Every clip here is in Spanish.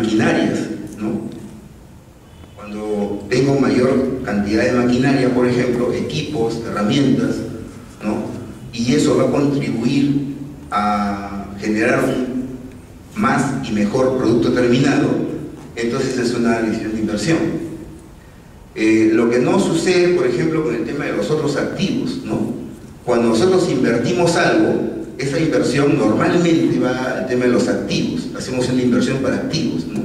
maquinarias, ¿no? Cuando tengo mayor cantidad de maquinaria, por ejemplo, equipos, herramientas, ¿no? Y eso va a contribuir a generar un más y mejor producto terminado, entonces es una decisión de inversión. Lo que no sucede, por ejemplo, con el tema de los otros activos, ¿no? Cuando nosotros invertimos algo, esa inversión normalmente va al tema de los activos, hacemos una inversión para activos, ¿no?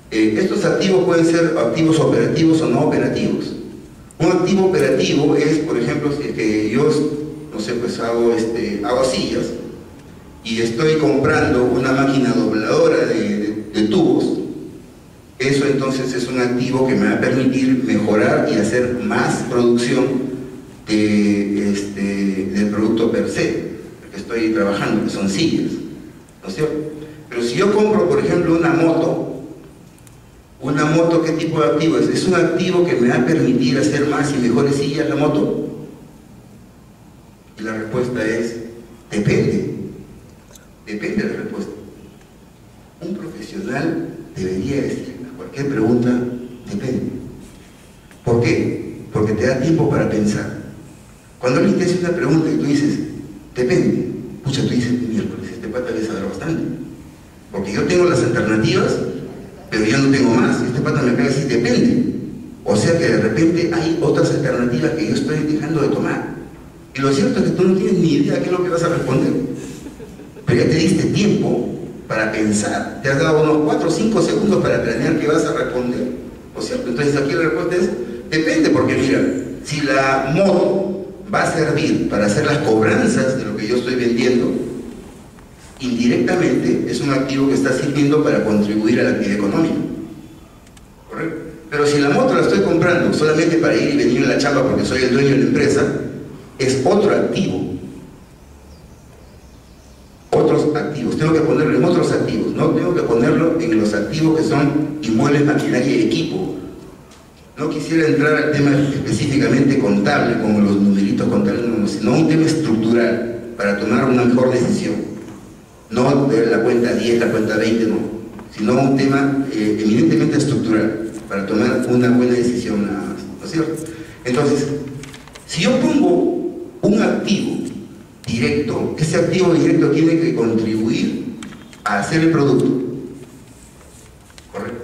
Estos activos pueden ser activos operativos o no operativos. Un activo operativo es, por ejemplo, que yo, no sé, pues hago sillas y estoy comprando una máquina dobladora de tubos. Eso entonces es un activo que me va a permitir mejorar y hacer más producción del producto per se que estoy trabajando, que son sillas, ¿no es cierto? Pero si yo compro, por ejemplo, una moto, ¿qué tipo de activo es? ¿Es un activo que me va a permitir hacer más y mejores sillas la moto? Y la respuesta es, depende. Depende de la respuesta. Un profesional debería decir a cualquier pregunta, depende. ¿Por qué? Porque te da tiempo para pensar. Cuando alguien te hace una pregunta y tú dices, depende, pucha, tú dices, miércoles, este pata debe saber bastante. Porque yo tengo las alternativas, pero yo no tengo más. Este pata me acaba de decir, depende. O sea que de repente hay otras alternativas que yo estoy dejando de tomar. Y lo cierto es que tú no tienes ni idea de qué es lo que vas a responder. Pero ya te diste tiempo para pensar. Te has dado unos 4 o 5 segundos para planear qué vas a responder. ¿No es cierto? Entonces aquí la respuesta es, depende, porque mira, si la moto va a servir para hacer las cobranzas de lo que yo estoy vendiendo, indirectamente es un activo que está sirviendo para contribuir a la actividad económica, ¿correcto? Pero si la moto la estoy comprando solamente para ir y venir a la chamba porque soy el dueño de la empresa, es otro activo. Otros activos, tengo que ponerlo en otros activos, no tengo que ponerlo en los activos que son inmuebles, maquinaria y equipo. No quisiera entrar al tema específicamente contable, como los numeritos contables, sino un tema estructural para tomar una mejor decisión. No de la cuenta 10, la cuenta 20, no, sino un tema eminentemente estructural para tomar una buena decisión, ¿no es cierto? Entonces, si yo pongo un activo directo, ese activo directo tiene que contribuir a hacer el producto, ¿correcto?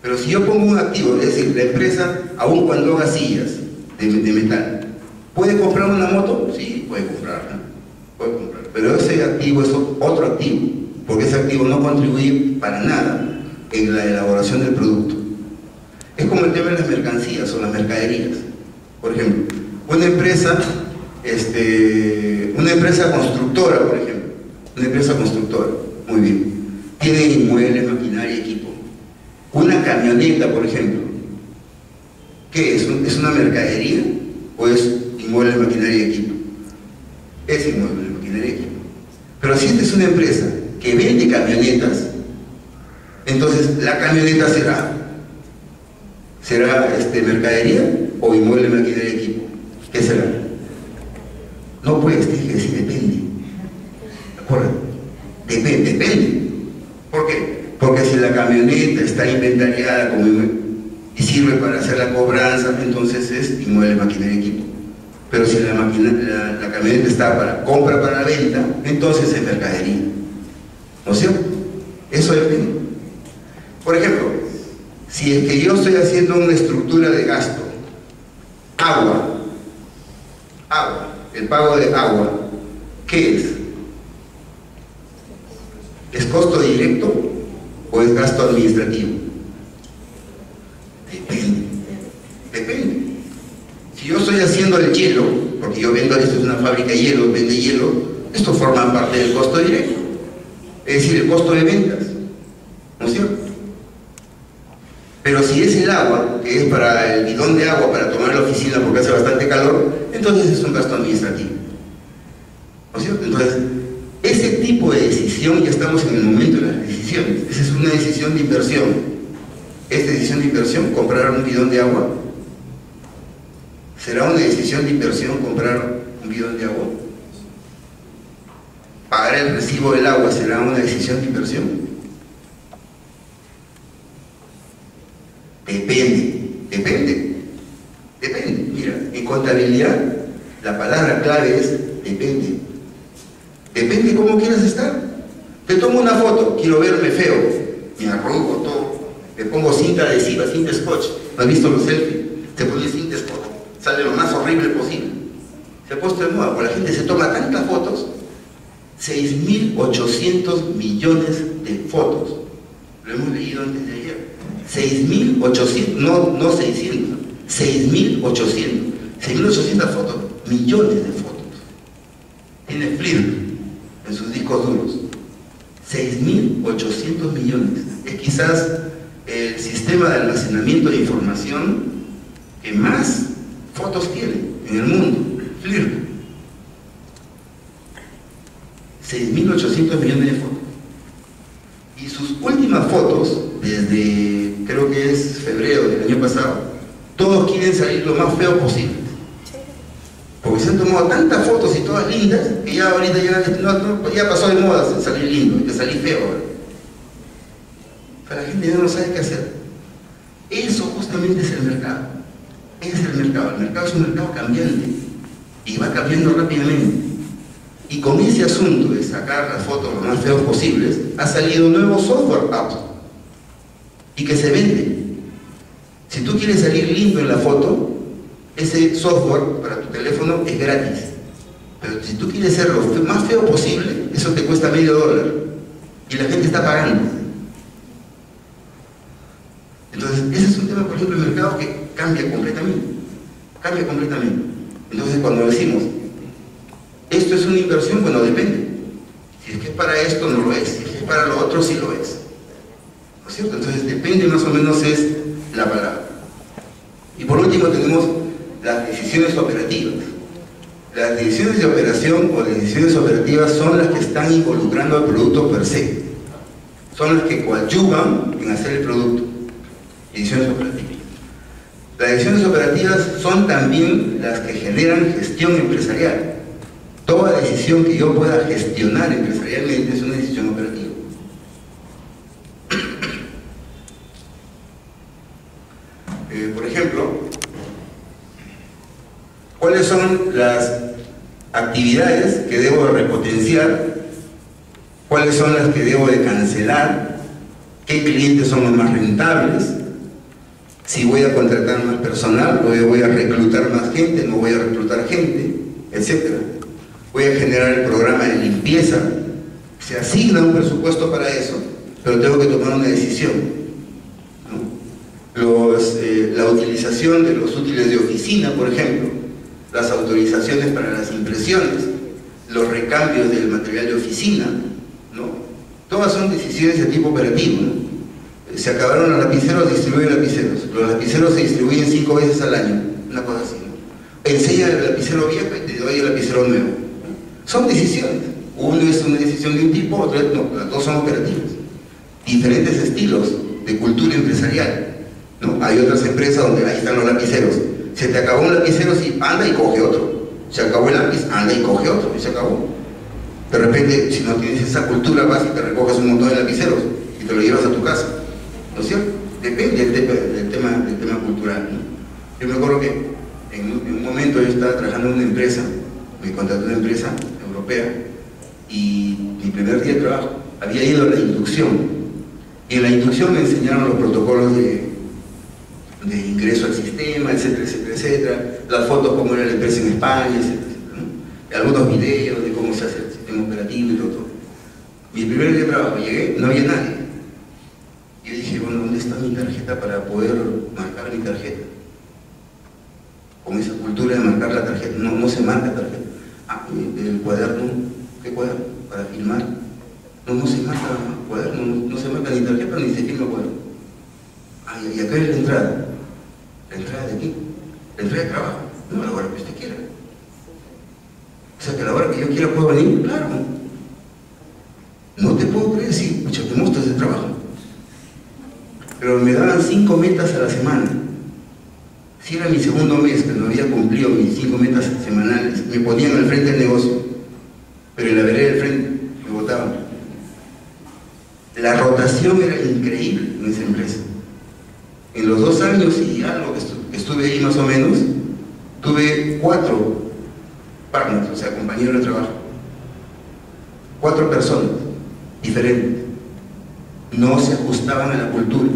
Pero si yo pongo un activo, es decir, la empresa, aun cuando haga sillas de metal, ¿puede comprar una moto? Sí, puede comprarla, puede comprar. Pero ese activo es otro activo, porque ese activo no contribuye para nada en la elaboración del producto. Es como el tema de las mercancías o las mercaderías. Por ejemplo, una empresa constructora, por ejemplo, una empresa constructora, muy bien, tiene inmuebles, maquinaria, equipo. Una camioneta, por ejemplo, ¿qué es? ¿Es una mercadería o es inmuebles, maquinaria y equipo? Es inmuebles, maquinaria y equipo. Pero si esta es una empresa que vende camionetas, entonces la camioneta será mercadería o inmueble, maquinaria y equipo. ¿Qué será? No puedes, tienes que decir depende. ¿De acuerdo? Depende. ¿Por qué? Porque si la camioneta está inventariada y sirve para hacer la cobranza, entonces es inmueble, maquinaria y equipo. Pero si la camioneta está para compra, para la venta, entonces es mercadería. ¿No es cierto? Eso depende. Por ejemplo, si es que yo estoy haciendo una estructura de gasto, agua, el pago de agua, ¿qué es? ¿Es costo directo o es gasto administrativo? Depende. Si yo estoy haciendo el hielo, porque yo vendo, esto es una fábrica de hielo, vende hielo, esto forma parte del costo directo, es decir, el costo de ventas, ¿no es cierto? Pero si es el agua, que es para el bidón de agua para tomar la oficina porque hace bastante calor, entonces es un gasto administrativo, ¿no es cierto? Entonces, ese tipo de decisión, ya estamos en el momento de las decisiones. Esa es una decisión de inversión. ¿Es decisión de inversión comprar un bidón de agua? ¿Será una decisión de inversión comprar un bidón de agua? ¿Pagar el recibo del agua será una decisión de inversión? Depende. Mira, en contabilidad la palabra clave es depende. Depende cómo quieras estar. Te tomo una foto, quiero verme feo, me arrugo todo, me pongo cinta adhesiva, cinta scotch. ¿No has visto los selfies? Te pones cinta scotch, sale lo más horrible posible. Se ha puesto de moda, porque la gente se toma tantas fotos, 6.800 millones de fotos. Lo hemos leído antes de ayer. 6.800, no 600, 6.800 fotos, millones de fotos. Tiene FLIR en sus discos duros. 6.800 millones. Es quizás el sistema de almacenamiento de información que más fotos tiene en el mundo. FLIR. 6.800 millones de fotos. Y sus últimas fotos, desde creo que es febrero del año pasado, todos quieren salir lo más feo posible. Porque se han tomado tantas fotos y todas lindas que ya ahorita ya pasó de moda salir lindo, de salir feo ahora. Pero la gente ya no sabe qué hacer. Eso justamente es el mercado. Es el mercado. El mercado es un mercado cambiante y va cambiando rápidamente. Y con ese asunto de sacar las fotos lo más feos posibles, ha salido un nuevo software app y que se vende. Si tú quieres salir lindo en la foto, ese software para tu teléfono es gratis. Pero si tú quieres ser lo más feo posible, eso te cuesta $0.50 y la gente está pagando. Entonces, ese es un tema, por ejemplo, del mercado que cambia completamente. Entonces, cuando decimos esto es una inversión, bueno, depende. Si es que es para esto, no lo es. Si es que es para lo otro, sí lo es. ¿No es cierto? Entonces, depende más o menos es la palabra. Y por último tenemos las decisiones operativas. Las decisiones de operación o decisiones operativas son las que están involucrando al producto per se. Son las que coadyuvan en hacer el producto. Decisiones operativas. Las decisiones operativas son también las que generan gestión empresarial. Toda decisión que yo pueda gestionar empresarialmente es una decisión operativa. Por ejemplo, ¿cuáles son las actividades que debo de repotenciar? ¿Cuáles son las que debo de cancelar? ¿Qué clientes son los más rentables? Si voy a contratar más personal, o voy a reclutar más gente, no voy a reclutar gente, etcétera. Voy a generar el programa de limpieza, se asigna un presupuesto para eso, pero tengo que tomar una decisión, ¿no? La utilización de los útiles de oficina, por ejemplo, las autorizaciones para las impresiones, los recambios del material de oficina, ¿no? Todas son decisiones de tipo operativo, ¿no? Se acabaron los lapiceros, distribuyen lapiceros. Los lapiceros se distribuyen 5 veces al año, una cosa así, ¿no? Enseña el lapicero viejo y te doy el lapicero nuevo. Son decisiones. Uno es una decisión de un tipo, otro no, las dos son operativas. Diferentes estilos de cultura empresarial, ¿no? Hay otras empresas donde ahí están los lapiceros. Se te acabó un lapicero, sí, anda y coge otro. Se acabó el lápiz, anda y coge otro, y se acabó. De repente, si no tienes esa cultura, vas y te recoges un montón de lapiceros y te lo llevas a tu casa, ¿no es cierto? Depende del tema cultural, ¿no? Yo me acuerdo que en un momento yo estaba trabajando en una empresa, me contrató una empresa europea, y mi primer día de trabajo había ido a la inducción, y en la inducción me enseñaron los protocolos de ingreso al sistema, etcétera, etcétera, etcétera, las fotos como era la empresa en España, etcétera, etcétera, ¿no? Y algunos videos de cómo se hace el sistema operativo y todo. Mi primer día de trabajo llegué, no había nadie. Yo dije, bueno, ¿dónde está mi tarjeta para poder marcar mi tarjeta? Con esa cultura de marcar la tarjeta, no se marca tarjeta. Ah, el cuaderno, ¿qué cuaderno? Para filmar. No se marca cuaderno, no se marca ni tarjeta ni se filma cuaderno. Ah, y acá es la entrada. ¿La entrada de aquí? La entrada de trabajo. No, a la hora que usted quiera. O sea, que a la hora que yo quiera puedo venir, claro. No te puedo creer, sí, muchas te muestras de trabajo. Pero me daban 5 metas a la semana. Si era mi segundo mes que no había cumplido mis 5 metas semanales, me ponían al frente del negocio, pero en la vereda del frente me botaban. La rotación era increíble en esa empresa. En los 2 años y algo que estuve ahí más o menos, tuve 4 partners, o sea, compañeros de trabajo. 4 personas diferentes. No se ajustaban a la cultura.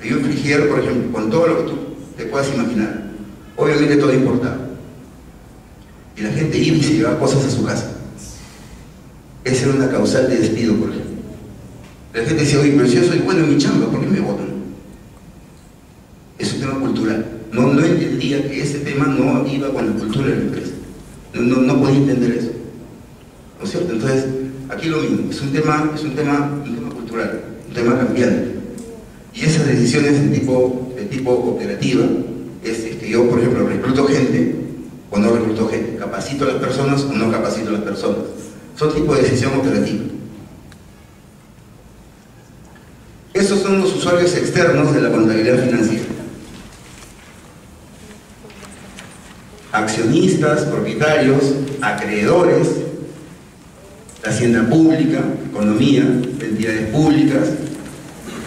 Había un frigider, por ejemplo, con todo lo que tú te puedas imaginar. Obviamente todo importado. Y la gente iba y se llevaba cosas a su casa. Esa era una causal de despido, por ejemplo. La gente decía, oye, pero si yo soy bueno en mi chamba, ¿por qué me votan? Es un tema cultural. No entendía que ese tema no iba con la cultura de la empresa. No podía entender eso. ¿No es cierto? Entonces, aquí lo mismo, es un tema cultural, un tema cambiante. Y esas decisiones de tipo operativa es que yo, por ejemplo, recluto gente o no recluto gente, capacito a las personas o no capacito a las personas. Son tipos de decisión operativa. Estos son los usuarios externos de la contabilidad financiera. Accionistas, propietarios, acreedores, la hacienda pública, economía, entidades públicas,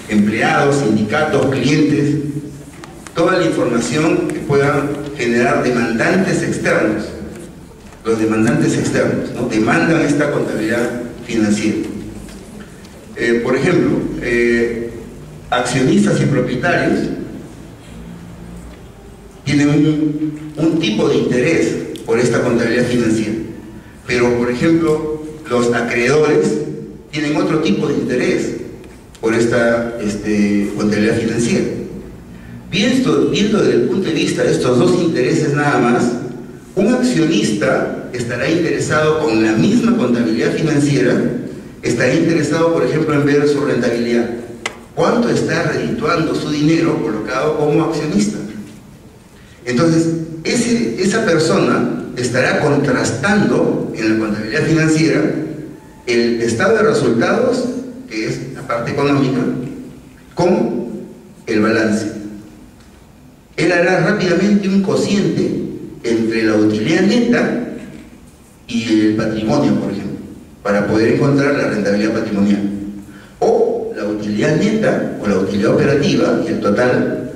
empleados, sindicatos, clientes, toda la información que pueda generar demandantes externos. Los demandantes externos, ¿no?, demandan esta contabilidad financiera. Por ejemplo, accionistas y propietarios tienen un tipo de interés por esta contabilidad financiera, pero por ejemplo los acreedores tienen otro tipo de interés por esta contabilidad financiera. Viendo desde el punto de vista de estos dos intereses nada más, un accionista estará interesado con la misma contabilidad financiera, estará interesado por ejemplo en ver su rentabilidad. ¿Cuánto está redituando su dinero colocado como accionista? Entonces, esa persona estará contrastando en la contabilidad financiera el estado de resultados, que es la parte económica, con el balance. Él hará rápidamente un cociente entre la utilidad neta y el patrimonio, por ejemplo, para poder encontrar la rentabilidad patrimonial. O la utilidad neta o la utilidad operativa y el total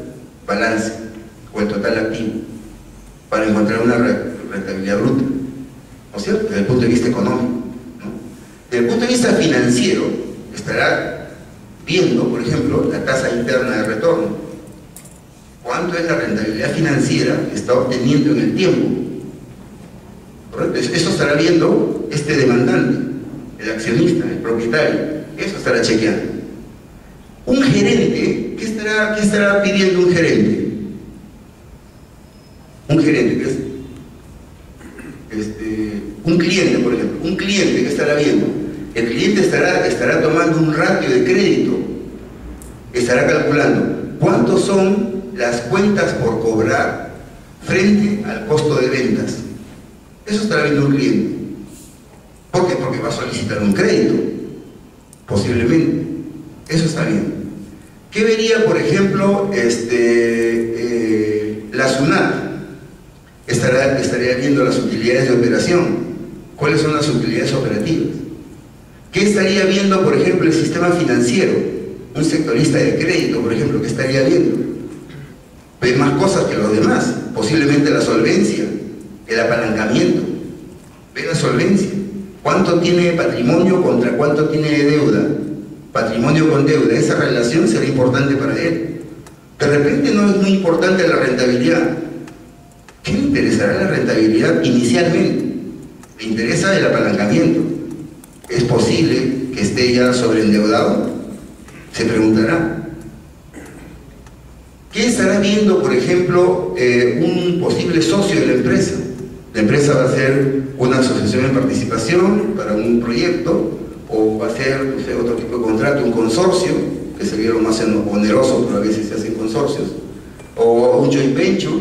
balance o el total activo, para encontrar una rentabilidad bruta, ¿no es cierto?, desde el punto de vista económico, ¿no? Desde el punto de vista financiero, estará viendo, por ejemplo, la tasa interna de retorno. ¿Cuánto es la rentabilidad financiera que está obteniendo en el tiempo? ¿Correcto? Eso estará viendo este demandante, el accionista, el propietario. Eso estará chequeando. Un gerente, ¿qué estará pidiendo un gerente? Un gerente, ¿qué es? Un cliente, por ejemplo. Un cliente, ¿qué estará viendo? El cliente estará tomando un ratio de crédito. Estará calculando cuántos son las cuentas por cobrar frente al costo de ventas. Eso estará viendo un cliente. ¿Por qué? Porque va a solicitar un crédito, posiblemente. Eso está bien. ¿Qué vería, por ejemplo, la SUNAT? Estaría viendo las utilidades de operación. ¿Cuáles son las utilidades operativas? ¿Qué estaría viendo, por ejemplo, el sistema financiero? Un sectorista de crédito, por ejemplo, ¿qué estaría viendo? Ve más cosas que los demás. Posiblemente la solvencia, el apalancamiento. Ve la solvencia. ¿Cuánto tiene patrimonio contra cuánto tiene de deuda? Patrimonio con deuda. Esa relación será importante para él. De repente no es muy importante la rentabilidad. ¿Qué le interesará la rentabilidad inicialmente? Le interesa el apalancamiento. ¿Es posible que esté ya sobreendeudado? Se preguntará. ¿Qué estará viendo, por ejemplo, un posible socio de la empresa? La empresa va a ser una asociación de participación para un proyecto, o va a ser, no sé, otro tipo de contrato, un consorcio, que sería lo más oneroso, pero a veces se hacen consorcios, o un joint venture,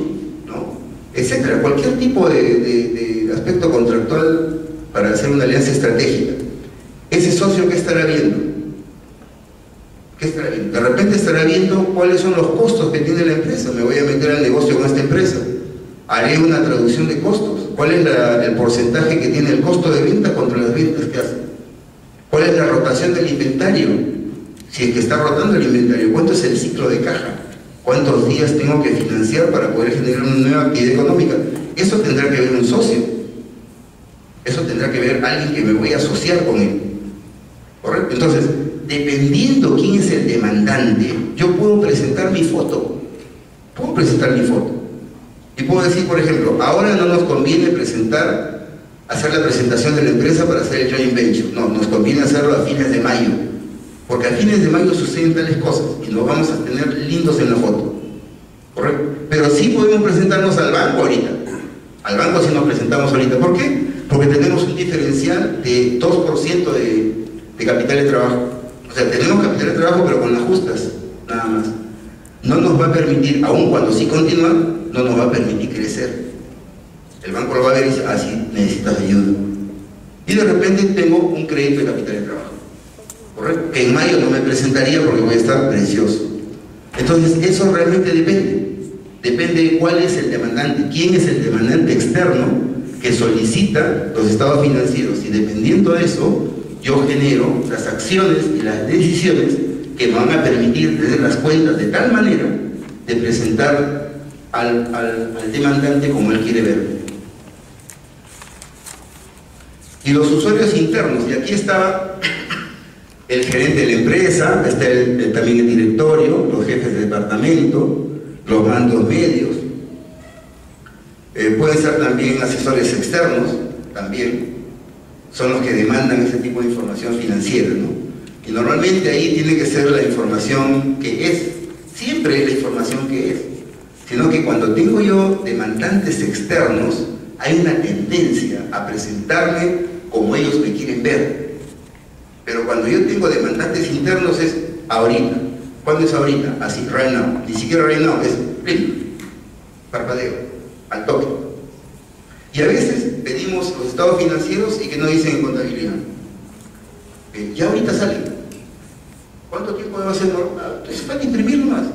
¿no?, etcétera. Cualquier tipo de aspecto contractual para hacer una alianza estratégica. Ese socio, ¿qué estará viendo? ¿Qué estará viendo? De repente estará viendo cuáles son los costos que tiene la empresa. Me voy a meter al negocio con esta empresa. Haré una traducción de costos. ¿Cuál es el porcentaje que tiene el costo de venta contra las ventas que hace? ¿Cuál es la rotación del inventario? Si es que está rotando el inventario, ¿cuánto es el ciclo de caja? ¿Cuántos días tengo que financiar para poder generar una nueva actividad económica? Eso tendrá que ver un socio. Eso tendrá que ver alguien que me voy a asociar con él. ¿Correcto? Entonces, dependiendo quién es el demandante, yo puedo presentar mi foto. Puedo presentar mi foto. Y puedo decir, por ejemplo, ahora no nos conviene hacer la presentación de la empresa para hacer el joint venture. No, nos conviene hacerlo a fines de mayo. Porque a fines de mayo suceden tales cosas y nos vamos a tener lindos en la foto. ¿Correcto? Pero sí podemos presentarnos al banco ahorita. Al banco sí nos presentamos ahorita. ¿Por qué? Porque tenemos un diferencial de 2% de capital de trabajo. O sea, tenemos capital de trabajo, pero con las justas, nada más. No nos va a permitir, aun cuando sí continúa, no nos va a permitir crecer. El banco lo va a ver y dice, ah, sí, necesitas ayuda. Y de repente tengo un crédito de capital de trabajo. ¿Correcto? Que en mayo no me presentaría porque voy a estar precioso. Entonces, eso realmente depende. Depende de cuál es el demandante, quién es el demandante externo que solicita los estados financieros. Y dependiendo de eso, yo genero las acciones y las decisiones que me van a permitir tener las cuentas de tal manera de presentar al demandante como él quiere ver. Y los usuarios internos, y aquí estaba el gerente de la empresa, está también el directorio, los jefes de departamento, los mandos medios, pueden ser también asesores externos, también son los que demandan ese tipo de información financiera, ¿no? Y normalmente ahí tiene que ser la información que es, siempre es la información que es, sino que cuando tengo yo demandantes externos, hay una tendencia a presentarme como ellos me quieren ver. Pero cuando yo tengo demandantes internos es ahorita. ¿Cuándo es ahorita? Así, right now. Ni siquiera right now, es parpadeo, al toque. Y a veces pedimos los estados financieros y que no dicen en contabilidad. Ya ahorita sale. ¿Cuánto tiempo debo hacer? Entonces falta imprimir nomás.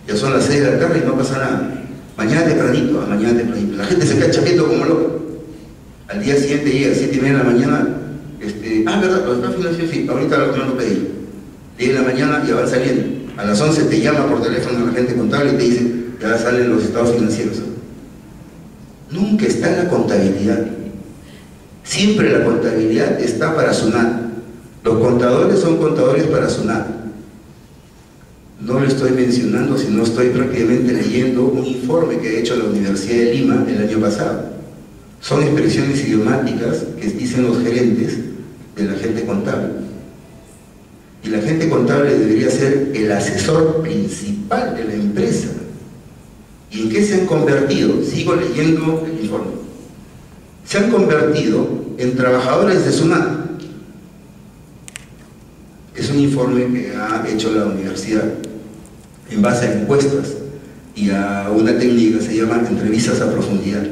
Ya son las 6 de la tarde y no pasa nada. Mañana tempranito, mañana tempranito. La gente se queda chapeando como loco. Al día siguiente llega a 7:30 de la mañana. ¿Verdad? Los estados financieros, sí, ahorita lo pedí. 10 de la mañana ya van saliendo. A las 11 te llama por teléfono la gente contable y te dice, ya salen los estados financieros. Nunca está en la contabilidad. Siempre la contabilidad está para SUNAT. Los contadores son contadores para SUNAT. No lo estoy mencionando, sino estoy prácticamente leyendo un informe que ha hecho la Universidad de Lima el año pasado. Son expresiones idiomáticas que dicen los gerentes de la gente contable. Y la gente contable debería ser el asesor principal de la empresa. ¿Y en qué se han convertido? Sigo leyendo el informe. Se han convertido en trabajadores de SUNAT. Es un informe que ha hecho la universidad en base a encuestas y a una técnica que se llama entrevistas a profundidad.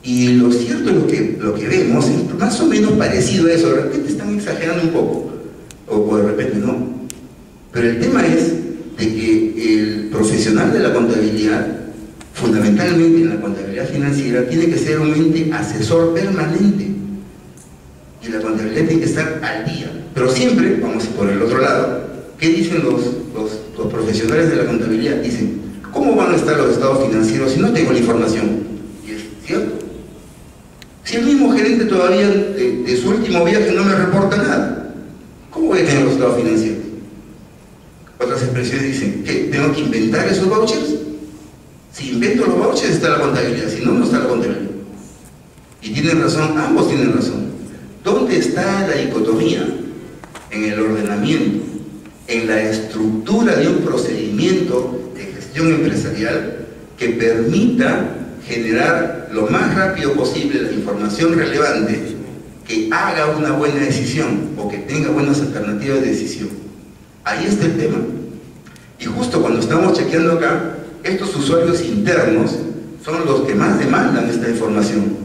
Y lo cierto es lo que vemos es más o menos parecido a eso. De repente están exagerando un poco, o de repente no. Pero el tema es de que el profesional de la contabilidad, fundamentalmente en la contabilidad financiera, tiene que ser un ente asesor permanente. Y la contabilidad tiene que estar al día. Pero siempre, vamos por el otro lado, ¿qué dicen los profesionales de la contabilidad? Dicen, ¿cómo van a estar los estados financieros si no tengo la información? Y es cierto. Si el mismo gerente todavía de su último viaje no me reporta nada, ¿cómo voy a tener los estados financieros? Otras expresiones dicen, ¿qué? ¿Tengo que inventar esos vouchers? Si invento los vouchers está la contabilidad, si no, no está la contabilidad. Y tienen razón, ambos tienen razón. ¿Dónde está la dicotomía? En el ordenamiento, en la estructura de un procedimiento de gestión empresarial que permita generar lo más rápido posible la información relevante que haga una buena decisión o que tenga buenas alternativas de decisión. Ahí está el tema. Y justo cuando estamos chequeando acá, estos usuarios internos son los que más demandan esta información.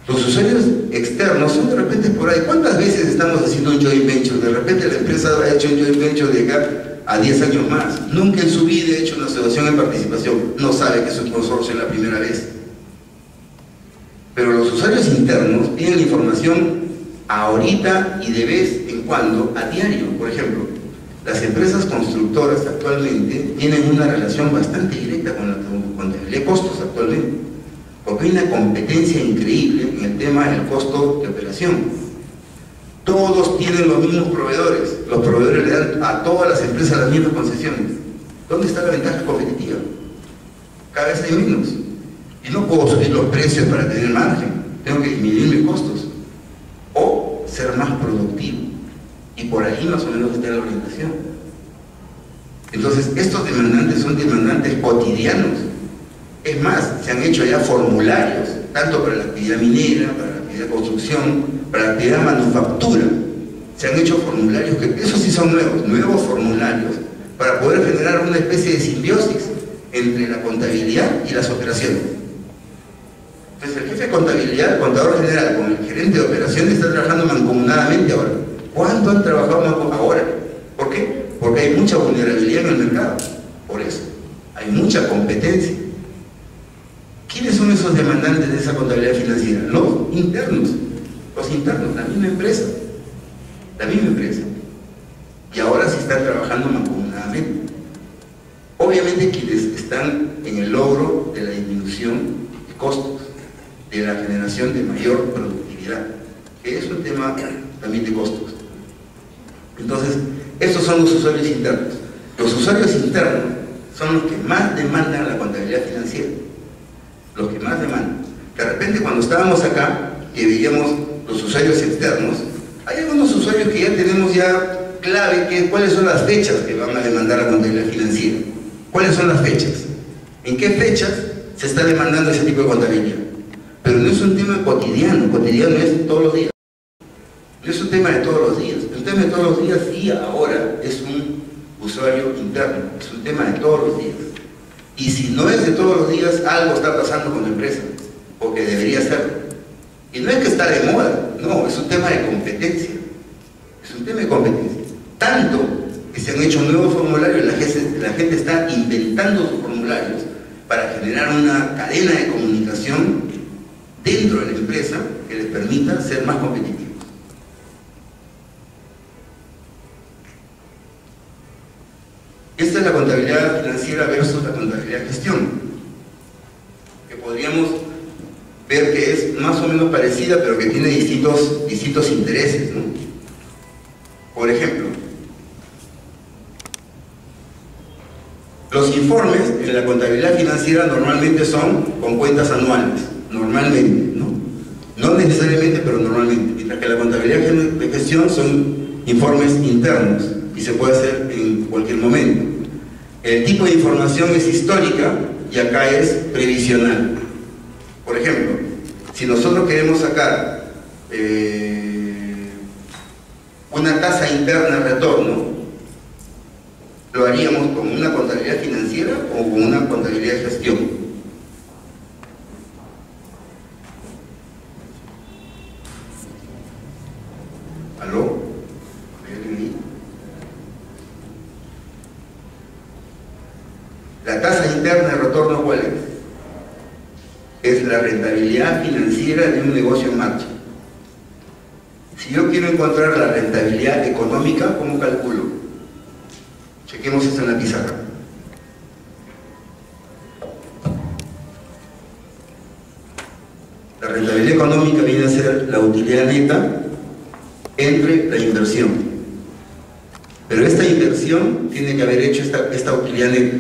Los usuarios externos son de repente por ahí. ¿Cuántas veces estamos haciendo un joint venture? De repente la empresa ha hecho un joint venture de acá a 10 años más. Nunca en su vida ha hecho una asociación en participación. No sabe que es un consorcio la primera vez. Pero los usuarios internos piden la información ahorita y de vez en cuando, a diario. Por ejemplo, Las empresas constructoras actualmente tienen una relación bastante directa con la contabilidad de costos actualmente, porque hay una competencia increíble en el tema del costo de operación. Todos tienen los mismos proveedores, los proveedores le dan a todas las empresas las mismas concesiones. ¿Dónde está la ventaja competitiva? Cada vez hay menos. Y no puedo subir los precios para tener margen, tengo que disminuir mis costos o ser más productivo. Y por ahí más o menos está la orientación. Entonces, estos demandantes son demandantes cotidianos. Es más, se han hecho ya formularios, tanto para la actividad minera, para la actividad de construcción, para la actividad de manufactura. Se han hecho formularios, que esos sí son nuevos formularios, para poder generar una especie de simbiosis entre la contabilidad y las operaciones. Entonces, el jefe de contabilidad, el contador general, con el gerente de operaciones, está trabajando mancomunadamente ahora. ¿Cuánto han trabajado ahora? ¿Por qué? Porque hay mucha vulnerabilidad en el mercado. Por eso, hay mucha competencia. ¿Quiénes son esos demandantes de esa contabilidad financiera? Los internos. Los internos, la misma empresa. La misma empresa. Y ahora sí están trabajando mancomunadamente. Obviamente quienes están en el logro de la disminución de costos, de la generación de mayor productividad, que es un tema también de costos. Entonces, estos son los usuarios internos. Los usuarios internos son los que más demandan la contabilidad financiera. Los que más demandan. De repente, cuando estábamos acá, que veíamos los usuarios externos, hay algunos usuarios que ya tenemos ya clave cuáles son las fechas que van a demandar la contabilidad financiera. ¿Cuáles son las fechas? ¿En qué fechas se está demandando ese tipo de contabilidad? Pero no es un tema cotidiano. Cotidiano es todos los días. No es un tema de todos los días. El tema de todos los días sí ahora es un usuario interno. Es un tema de todos los días. Y si no es de todos los días, algo está pasando con la empresa. Porque debería serlo. Y no es que está de moda. No, es un tema de competencia. Es un tema de competencia. Tanto que se han hecho nuevos formularios, la gente está inventando sus formularios para generar una cadena de comunicación dentro de la empresa que les permita ser más competitivos. Esta es la contabilidad financiera versus la contabilidad de gestión, que podríamos ver que es más o menos parecida, pero que tiene distintos intereses, ¿no? Por ejemplo, los informes en la contabilidad financiera normalmente son con cuentas anuales, normalmente, ¿no? No necesariamente, pero normalmente, mientras que la contabilidad de gestión son informes internos y se puede hacer en cualquier momento. El tipo de información es histórica y acá es previsional. Por ejemplo, si nosotros queremos sacar una tasa interna de retorno, ¿lo haríamos con una contabilidad financiera o con una contabilidad de gestión? ¿Aló? ¿Hay alguien ahí? La tasa interna de retorno, ¿cuál es? Es la rentabilidad financiera de un negocio en marcha. Si yo quiero encontrar la rentabilidad económica, ¿cómo calculo? Chequemos eso en la pizarra. La rentabilidad económica viene a ser la utilidad neta entre la inversión. Pero esta inversión tiene que haber hecho esta utilidad neta.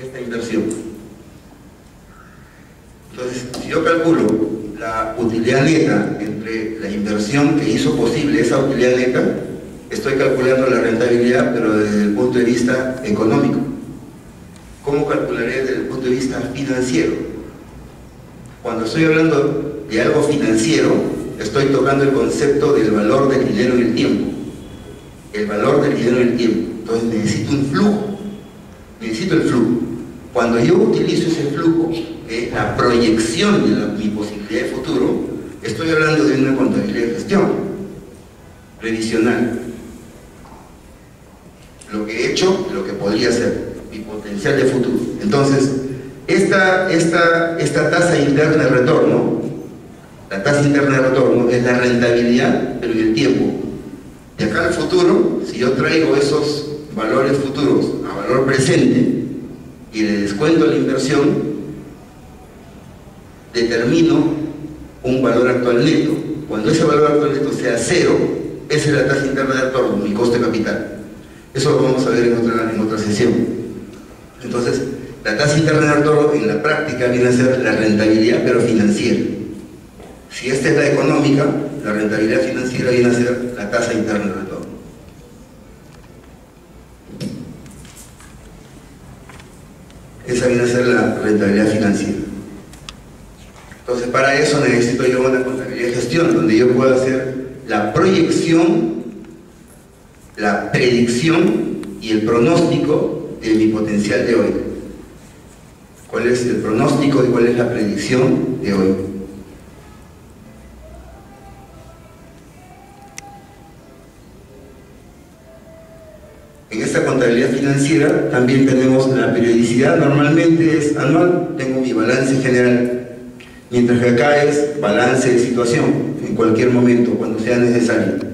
Esta inversión. Entonces, si yo calculo la utilidad neta entre la inversión que hizo posible esa utilidad neta, estoy calculando la rentabilidad, pero desde el punto de vista económico. ¿Cómo calcularé desde el punto de vista financiero? Cuando estoy hablando de algo financiero, estoy tocando el concepto del valor del dinero en el tiempo. El valor del dinero en el tiempo. Entonces necesito un flujo. Necesito el flujo. Cuando yo utilizo ese flujo, la proyección de mi posibilidad de futuro, estoy hablando de una contabilidad de gestión previsional. Lo que he hecho, lo que podría ser, mi potencial de futuro. Entonces, esta tasa interna de retorno, la tasa interna de retorno es la rentabilidad, pero en el tiempo. De acá al futuro, si yo traigo esos valores futuros a valor presente y le descuento la inversión, determino un valor actual neto. Cuando ese valor actual neto sea cero, esa es la tasa interna de retorno, mi coste de capital. Eso lo vamos a ver en otra sesión. Entonces, la tasa interna de retorno en la práctica viene a ser la rentabilidad, pero financiera. Si esta es la económica, la rentabilidad financiera viene a ser la tasa interna de retorno. Esa viene a ser la rentabilidad financiera. Entonces, para eso necesito yo una contabilidad de gestión, donde yo pueda hacer la proyección, la predicción y el pronóstico de mi potencial de hoy. ¿Cuál es el pronóstico y cuál es la predicción de hoy? En esta contabilidad financiera también tenemos la periodicidad, normalmente es anual, tengo mi balance general, mientras que acá es balance de situación, en cualquier momento, cuando sea necesario.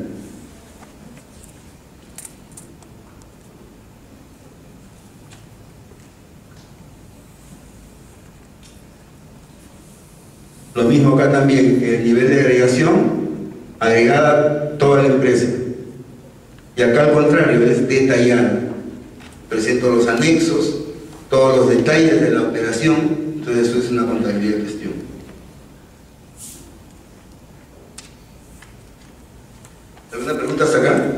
Lo mismo acá también, el nivel de agregación, agregada toda la empresa. Y acá al contrario, es detallado. Presento los anexos, todos los detalles de la operación, entonces eso es una contabilidad de gestión. ¿Alguna pregunta hasta acá?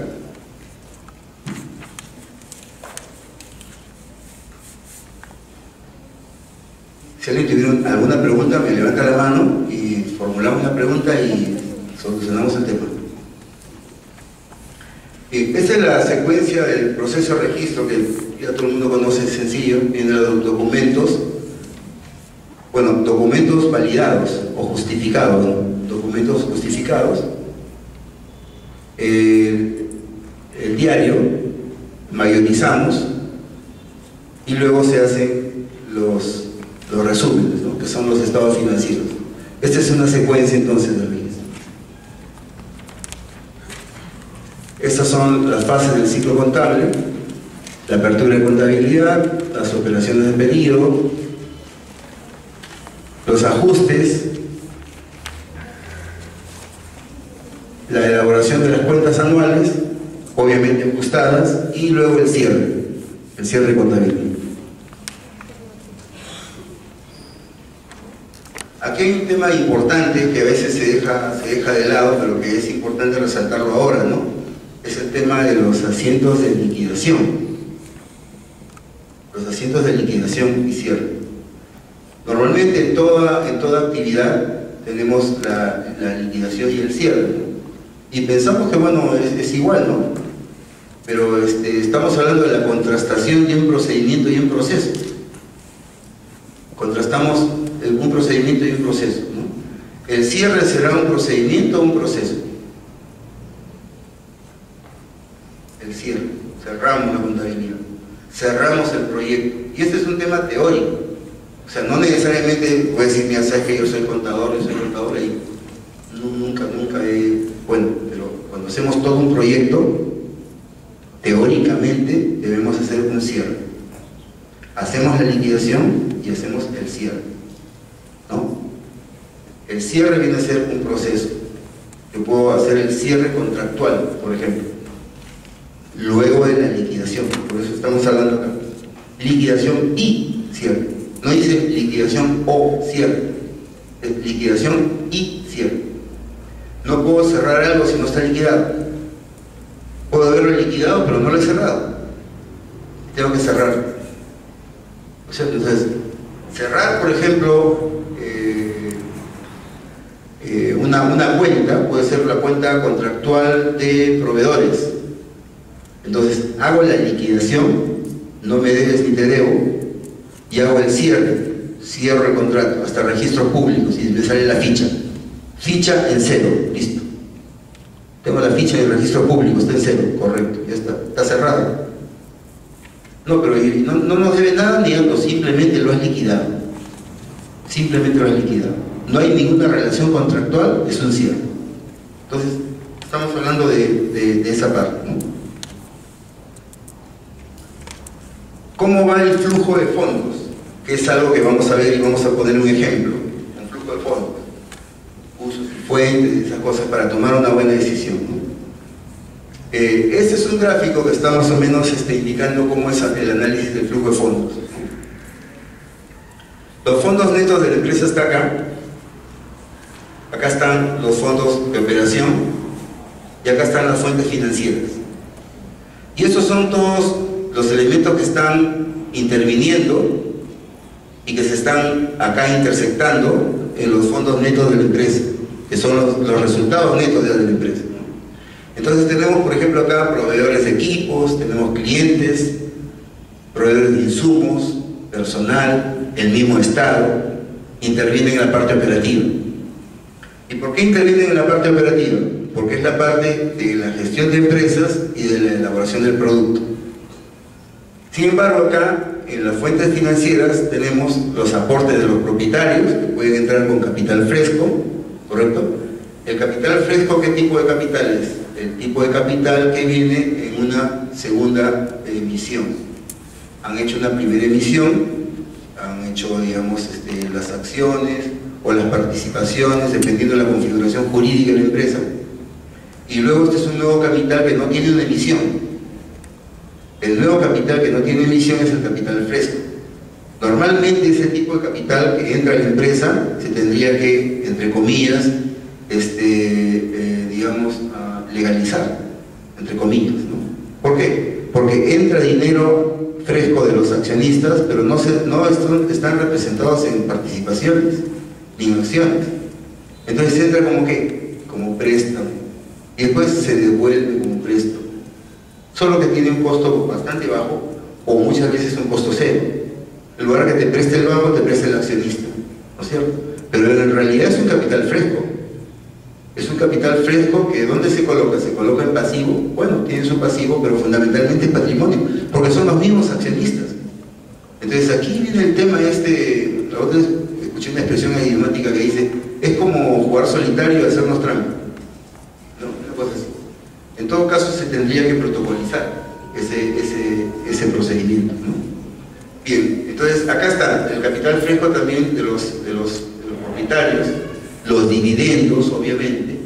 Si alguien tuviera alguna pregunta, me levanta la mano y formulamos la pregunta y solucionamos el tema. Esta es la secuencia del proceso de registro que ya todo el mundo conoce, es sencillo. Viene de los documentos, bueno, documentos validados o justificados, ¿no? Documentos justificados, el diario, mayorizamos y luego se hacen los resúmenes, ¿no? Que son los estados financieros. Esta es una secuencia entonces del registro. Estas son las fases del ciclo contable: la apertura de contabilidad, las operaciones de periodo, los ajustes, la elaboración de las cuentas anuales, obviamente ajustadas, y luego el cierre contable. Aquí hay un tema importante que a veces se deja de lado, pero que es importante resaltarlo ahora, ¿no? Es el tema de los asientos de liquidación. Los asientos de liquidación y cierre. Normalmente en toda actividad tenemos la liquidación y el cierre, ¿no? Y pensamos que bueno, es igual, ¿no? Pero estamos hablando de la contrastación de un procedimiento y un proceso. Contrastamos un procedimiento y un proceso, ¿no? El cierre será un procedimiento o un proceso. El cierre, cerramos la contabilidad, cerramos el proyecto. Y este es un tema teórico. O sea, no necesariamente voy a decir, mira, sabes que yo soy contador y nunca bueno, pero cuando hacemos todo un proyecto, teóricamente debemos hacer un cierre. Hacemos la liquidación y hacemos el cierre, ¿no? El cierre viene a ser un proceso. Yo puedo hacer el cierre contractual, por ejemplo, luego de la liquidación. Por eso estamos hablando acá. Liquidación y cierre. No dice liquidación o cierre. Es liquidación y cierre. No puedo cerrar algo si no está liquidado. Puedo haberlo liquidado, pero no lo he cerrado. Tengo que cerrar. O sea, entonces, cerrar, por ejemplo, una cuenta, puede ser la cuenta contractual de proveedores. Entonces, hago la liquidación, no me debes ni te debo, y hago el cierro el contrato, hasta registros públicos, y me sale la ficha en cero, listo. Tengo la ficha del registro público, está en cero, correcto, ya está cerrado. No, pero no nos debe nada ni algo, simplemente lo has liquidado. Simplemente lo has liquidado. No hay ninguna relación contractual, es un cierre. Entonces, Estamos hablando de esa parte, ¿no? ¿Cómo va el flujo de fondos? Que es algo que vamos a ver y vamos a poner un ejemplo. El flujo de fondos, usos y fuentes, esas cosas para tomar una buena decisión, ¿no? Este es un gráfico que está más o menos indicando cómo es el análisis del flujo de fondos. Los fondos netos de la empresa están acá. Acá están los fondos de operación y acá están las fuentes financieras. Y esos son todos los elementos que están interviniendo y que se están acá intersectando en los fondos netos de la empresa, que son los resultados netos de la empresa. Entonces tenemos, por ejemplo, acá proveedores de equipos, tenemos clientes, proveedores de insumos, personal, el mismo Estado, intervienen en la parte operativa. ¿Y por qué intervienen en la parte operativa? Porque es la parte de la gestión de empresas y de la elaboración del producto. Sin embargo, acá en las fuentes financieras tenemos los aportes de los propietarios, que pueden entrar con capital fresco, ¿correcto? El capital fresco, ¿qué tipo de capital es? El tipo de capital que viene en una segunda emisión. Han hecho una primera emisión, han hecho, digamos, las acciones o las participaciones, dependiendo de la configuración jurídica de la empresa. Y luego este es un nuevo capital que no tiene una emisión. El nuevo capital que no tiene emisión es el capital fresco. Normalmente ese tipo de capital que entra a la empresa se tendría que, entre comillas, digamos, legalizar, entre comillas, ¿no? ¿Por qué? Porque entra dinero fresco de los accionistas, pero no están representados en participaciones ni en acciones. Entonces entra como préstamo y después se devuelve como préstamo, solo que tiene un costo bastante bajo o muchas veces un costo cero. En lugar que te preste el banco, te presta el accionista, ¿no es cierto? Pero en realidad es un capital fresco. Es un capital fresco que ¿dónde se coloca? Se coloca en pasivo. Bueno, tiene su pasivo, pero fundamentalmente es patrimonio, porque son los mismos accionistas. Entonces aquí viene el tema la otra vez escuché una expresión idiomática que dice, es como jugar solitario y hacernos trampa, ¿no? Una cosa así. En todo caso se tendría que protocolizar ese procedimiento, ¿no? Bien, entonces acá está el capital fresco también de los propietarios, los dividendos, obviamente,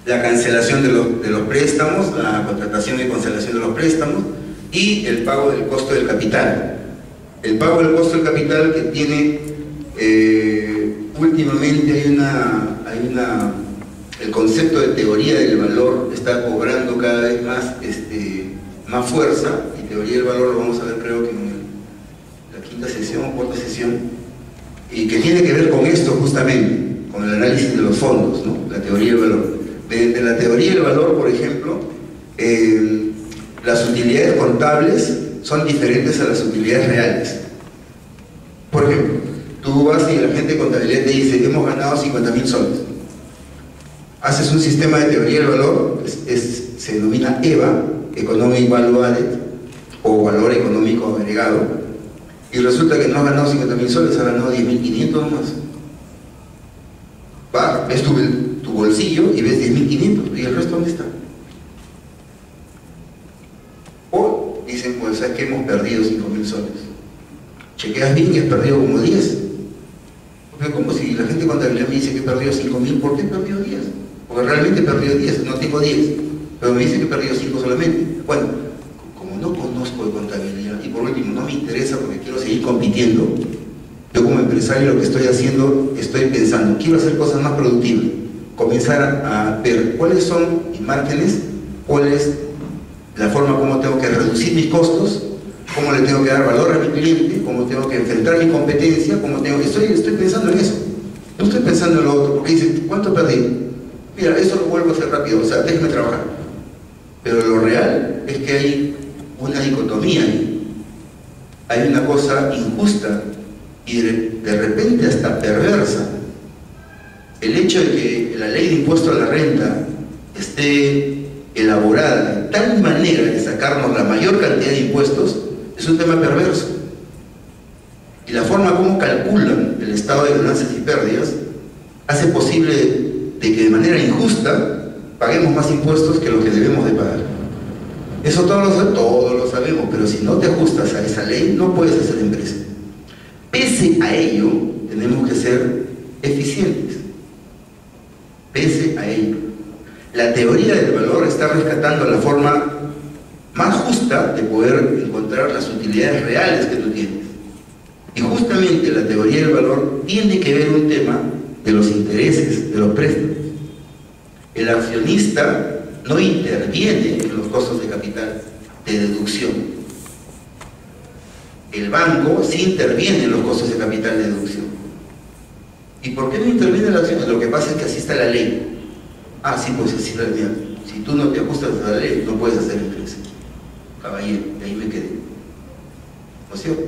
la cancelación de los préstamos, la contratación y cancelación de los préstamos y el pago del costo del capital. El pago del costo del capital que tiene, últimamente el concepto de teoría del valor está cobrando cada vez más fuerza, y teoría del valor lo vamos a ver creo que en la quinta sesión o cuarta sesión, y que tiene que ver con esto justamente, con el análisis de los fondos, ¿no? La teoría del valor. De la teoría del valor, por ejemplo, las utilidades contables son diferentes a las utilidades reales. Por ejemplo, tú vas y la gente de contabilidad te dice que hemos ganado 50.000 soles. Haces un sistema de teoría del valor, se denomina EVA, Economic Value Added, o valor económico agregado, y resulta que no has ganado 50.000 soles, has ganado 10.500 nomás. Ves tu bolsillo y ves 10.500, ¿y el resto dónde está? O dicen, pues es que hemos perdido 5.000 soles. Chequeas bien y has perdido como 10. Porque como si la gente de contabilidad me dice que he perdido 5.000, ¿por qué he perdido 10? Porque realmente he perdido 10, no tengo 10, pero me dice que he perdido 5 solamente. Bueno, como no conozco de contabilidad y por último no me interesa porque quiero seguir compitiendo, yo como empresario lo que estoy haciendo, estoy pensando, quiero hacer cosas más productivas, comenzar a ver cuáles son mis márgenes, cuál es la forma como tengo que reducir mis costos, cómo le tengo que dar valor a mi cliente, cómo tengo que enfrentar mi competencia, estoy pensando en eso, no estoy pensando en lo otro, porque dice, ¿cuánto perdí? Mira, eso lo vuelvo a hacer rápido, o sea, déjeme trabajar. Pero lo real es que hay una dicotomía ahí, hay una cosa injusta y de repente hasta perversa. El hecho de que la ley de impuesto a la renta esté elaborada de tal manera de sacarnos la mayor cantidad de impuestos es un tema perverso. Y la forma como calculan el estado de ganancias y pérdidas hace posible de que de manera injusta paguemos más impuestos que lo que debemos de pagar. Eso todos lo sabemos, pero si no te ajustas a esa ley, no puedes hacer empresa. Pese a ello, tenemos que ser eficientes. Pese a ello. La teoría del valor está rescatando la forma más justa de poder encontrar las utilidades reales que tú tienes. Y justamente la teoría del valor tiene que ver un tema de los intereses, de los préstamos. El accionista no interviene en los costos de capital de deducción. El banco sí interviene en los costos de capital de deducción. ¿Y por qué no interviene el accionista? Lo que pasa es que así está la ley. Ah, sí, pues así está la ley. Si tú no te ajustas a la ley, no puedes hacer empresa. Caballero, de ahí me quedé. ¿No es cierto?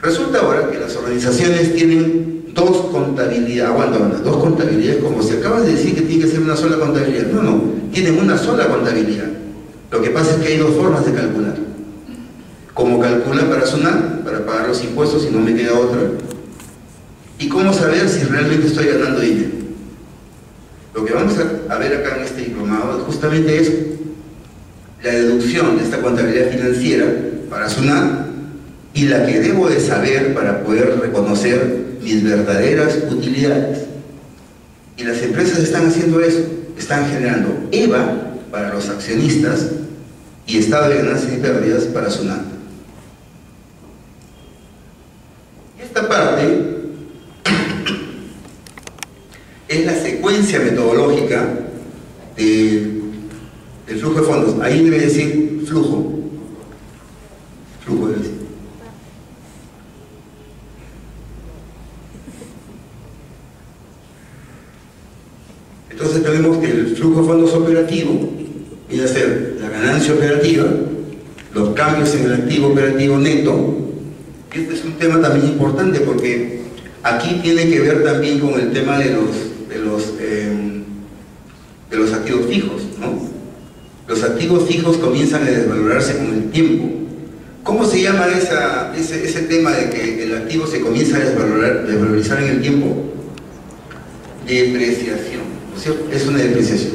Resulta ahora que las organizaciones tienen dos contabilidades. Aguanta, dos contabilidades, como si acabas de decir que tiene que ser una sola contabilidad. No, tienen una sola contabilidad. Lo que pasa es que hay dos formas de calcular. Cómo calculan para SUNAT, para pagar los impuestos, si no me queda otra. Y cómo saber si realmente estoy ganando dinero. Lo que vamos a ver acá en este diplomado justamente es la deducción de esta contabilidad financiera para SUNAT y la que debo de saber para poder reconocer mis verdaderas utilidades. Y las empresas están haciendo eso, están generando EVA para los accionistas y estado de ganancias y pérdidas para SUNAT. Y esta parte es la secuencia metodológica del flujo de fondos. Ahí debe decir flujo. Flujo debe decir. Entonces tenemos que el flujo de fondos operativo viene a ser la ganancia operativa, los cambios en el activo operativo neto. Y este es un tema también importante porque aquí tiene que ver también con el tema de los activos fijos, ¿no? Los activos fijos comienzan a desvalorarse con el tiempo. ¿Cómo se llama ese tema de que el activo se comienza a desvalorizar en el tiempo? Depreciación, ¿no es cierto? Es una depreciación.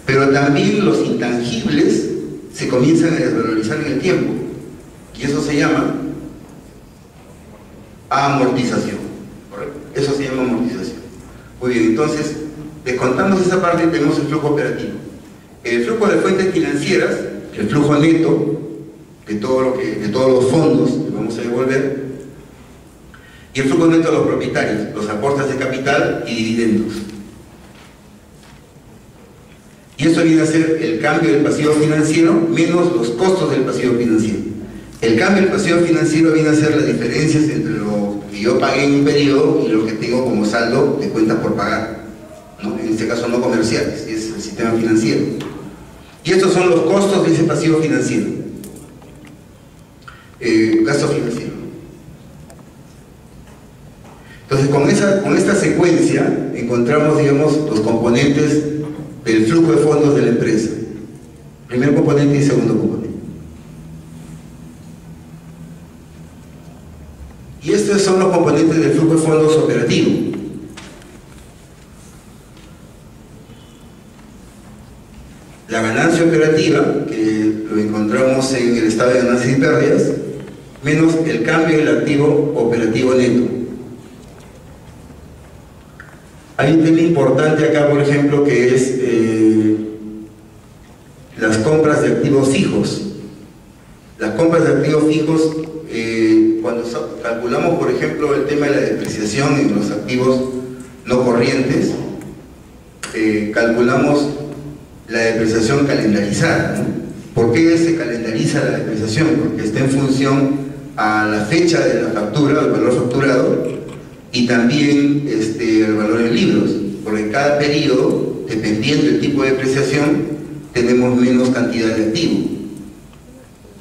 Pero también los intangibles se comienzan a desvalorizar en el tiempo. Y eso se llama amortización, ¿correcto? Eso se llama amortización. Muy bien, entonces, descontamos esa parte y tenemos el flujo operativo. El flujo de fuentes financieras, el flujo neto de todos los fondos que vamos a devolver, y el flujo neto de los propietarios, los aportes de capital y dividendos. Y eso viene a ser el cambio del pasivo financiero menos los costos del pasivo financiero. El cambio del pasivo financiero viene a ser las diferencias entre lo que yo pagué en un periodo y lo que tengo como saldo de cuentas por pagar, ¿no? En este caso no comerciales, es el sistema financiero. Y estos son los costos de ese pasivo financiero. Gasto financiero. Entonces con esta secuencia encontramos, digamos, los componentes del flujo de fondos de la empresa. Primer componente y segundo componente. Y estos son los componentes del flujo de fondos operativo. La ganancia operativa, que lo encontramos en el estado de ganancias y pérdidas, menos el cambio del activo operativo neto. Hay un tema importante acá, por ejemplo, que es las compras de activos fijos. Las compras de activos fijos, cuando calculamos, por ejemplo, el tema de la depreciación en los activos no corrientes, calculamos la depreciación calendarizada, ¿no? ¿Por qué se calendariza la depreciación? Porque está en función a la fecha de la factura, el valor facturado, y también el valor en libros, porque en cada periodo, dependiendo del tipo de depreciación, tenemos menos cantidad de activo,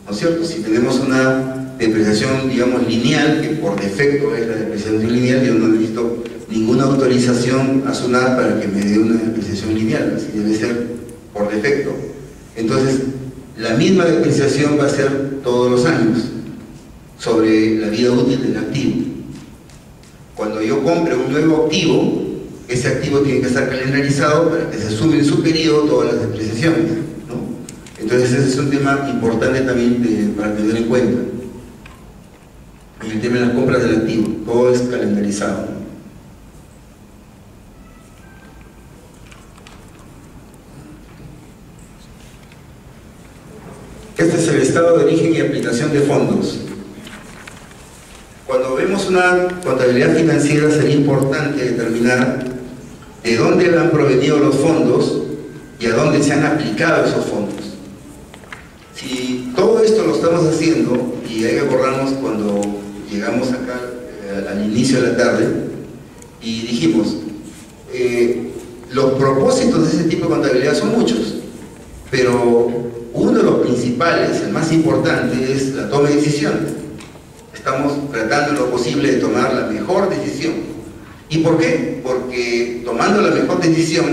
¿no es cierto? Si tenemos una depreciación, digamos, lineal, que por defecto es la depreciación lineal, yo no necesito ninguna autorización a SUNAT para que me dé una depreciación lineal, así debe ser por defecto. Entonces, la misma depreciación va a ser todos los años sobre la vida útil del activo. Cuando yo compre un nuevo activo, ese activo tiene que estar calendarizado para que se sumen en su periodo todas las depreciaciones, ¿no? Entonces ese es un tema importante también para tener en cuenta. En el tema de las compras del activo, todo es calendarizado, ¿no? Este es el estado de origen y aplicación de fondos. Cuando vemos una contabilidad financiera sería importante determinar de dónde han provenido los fondos y a dónde se han aplicado esos fondos. Si todo esto lo estamos haciendo, y hay que acordarnos cuando llegamos acá al inicio de la tarde y dijimos, los propósitos de ese tipo de contabilidad son muchos, pero uno de los principales, el más importante, es la toma de decisiones. Estamos tratando en lo posible de tomar la mejor decisión. ¿Y por qué? Porque tomando la mejor decisión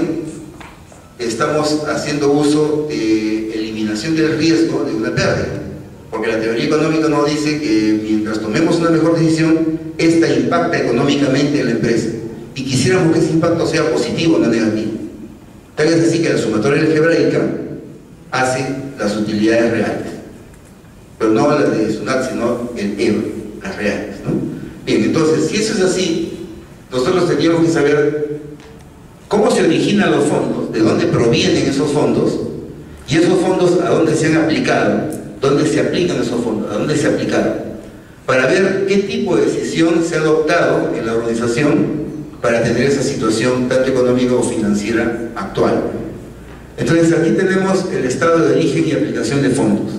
estamos haciendo uso de eliminación del riesgo de una pérdida. Porque la teoría económica nos dice que mientras tomemos una mejor decisión, esta impacta económicamente en la empresa. Y quisiéramos que ese impacto sea positivo, no negativo. Tal es así que la sumatoria algebraica hace las utilidades reales, pero no las de SUNAT, sino el EVA, las reales, ¿no? Bien, entonces, si eso es así, nosotros tendríamos que saber cómo se originan los fondos, de dónde provienen esos fondos, y esos fondos a dónde se han aplicado, dónde se aplican esos fondos, a dónde se aplicaron, para ver qué tipo de decisión se ha adoptado en la organización para tener esa situación tanto económica o financiera actual. Entonces aquí tenemos el estado de origen y aplicación de fondos.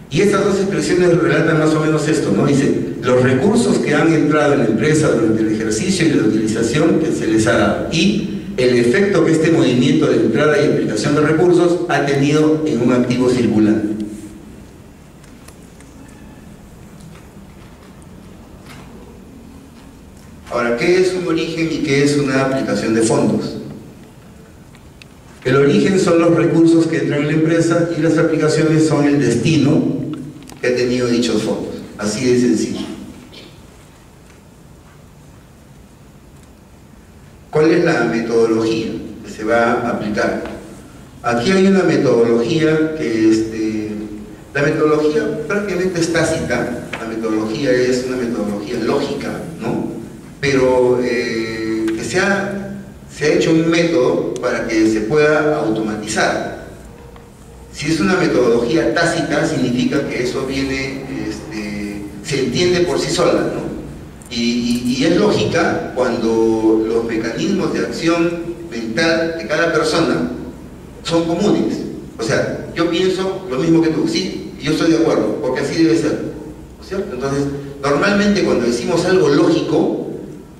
Y estas dos expresiones relatan más o menos esto, ¿no? Dice, los recursos que han entrado en la empresa durante el ejercicio y la utilización que se les ha dado, y el efecto que este movimiento de entrada y aplicación de recursos ha tenido en un activo circulante. Ahora, ¿qué es un origen y qué es una aplicación de fondos? El origen son los recursos que entran en la empresa y las aplicaciones son el destino que ha tenido dichos fondos. Así de sencillo. ¿Cuál es la metodología que se va a aplicar? Aquí hay una metodología que la metodología prácticamente es tácita. La metodología es una metodología lógica, ¿no? Pero que se ha hecho un método para que se pueda automatizar. Si es una metodología tácita, significa que eso viene, se entiende por sí sola, ¿no? Y es lógica cuando los mecanismos de acción mental de cada persona son comunes. O sea, yo pienso lo mismo que tú, sí, y yo estoy de acuerdo, porque así debe ser, ¿no es cierto? Entonces, normalmente cuando decimos algo lógico,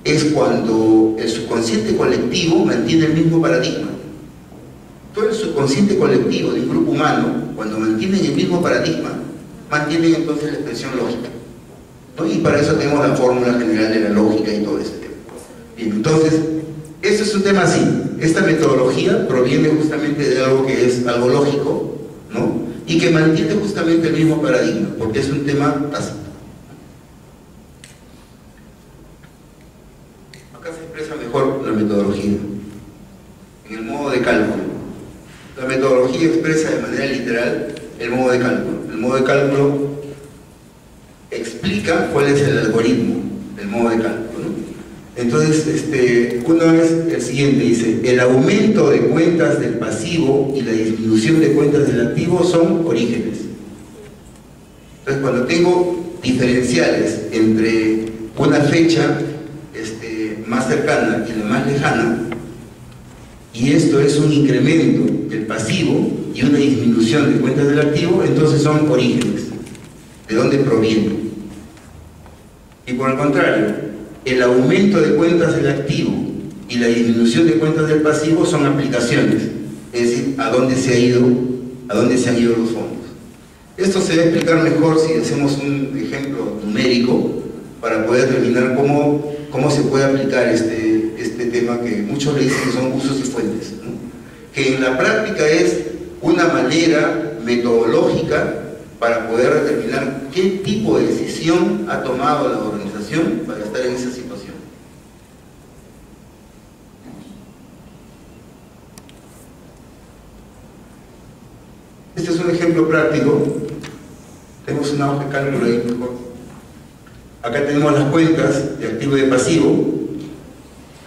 es cuando el subconsciente colectivo mantiene el mismo paradigma. Todo el subconsciente colectivo de un grupo humano, cuando mantienen el mismo paradigma, mantienen entonces la expresión lógica, ¿no? Y para eso tenemos la fórmula general de la lógica y todo ese tema. Bien, entonces, esto es un tema así. Esta metodología proviene justamente de algo que es algo lógico, ¿no? Y que mantiene justamente el mismo paradigma, porque es un tema tácito. Expresa mejor la metodología en el modo de cálculo. La metodología expresa de manera literal el modo de cálculo. El modo de cálculo explica cuál es el algoritmo del modo de cálculo, ¿no? Entonces, uno es el siguiente, dice, el aumento de cuentas del pasivo y la disminución de cuentas del activo son orígenes. Entonces, cuando tengo diferenciales entre una fecha más cercana y la más lejana, y esto es un incremento del pasivo y una disminución de cuentas del activo, entonces son orígenes. ¿De dónde provienen? Y por el contrario, el aumento de cuentas del activo y la disminución de cuentas del pasivo son aplicaciones, es decir, a dónde se han ido los fondos. Esto se va a explicar mejor si hacemos un ejemplo numérico para poder determinar cómo se puede aplicar este tema que muchos le dicen que son usos y fuentes, ¿no? Que en la práctica es una manera metodológica para poder determinar qué tipo de decisión ha tomado la organización para estar en esa situación. Este es un ejemplo práctico. Tenemos una hoja de cálculo ahí mejor. Acá tenemos las cuentas de activo y de pasivo,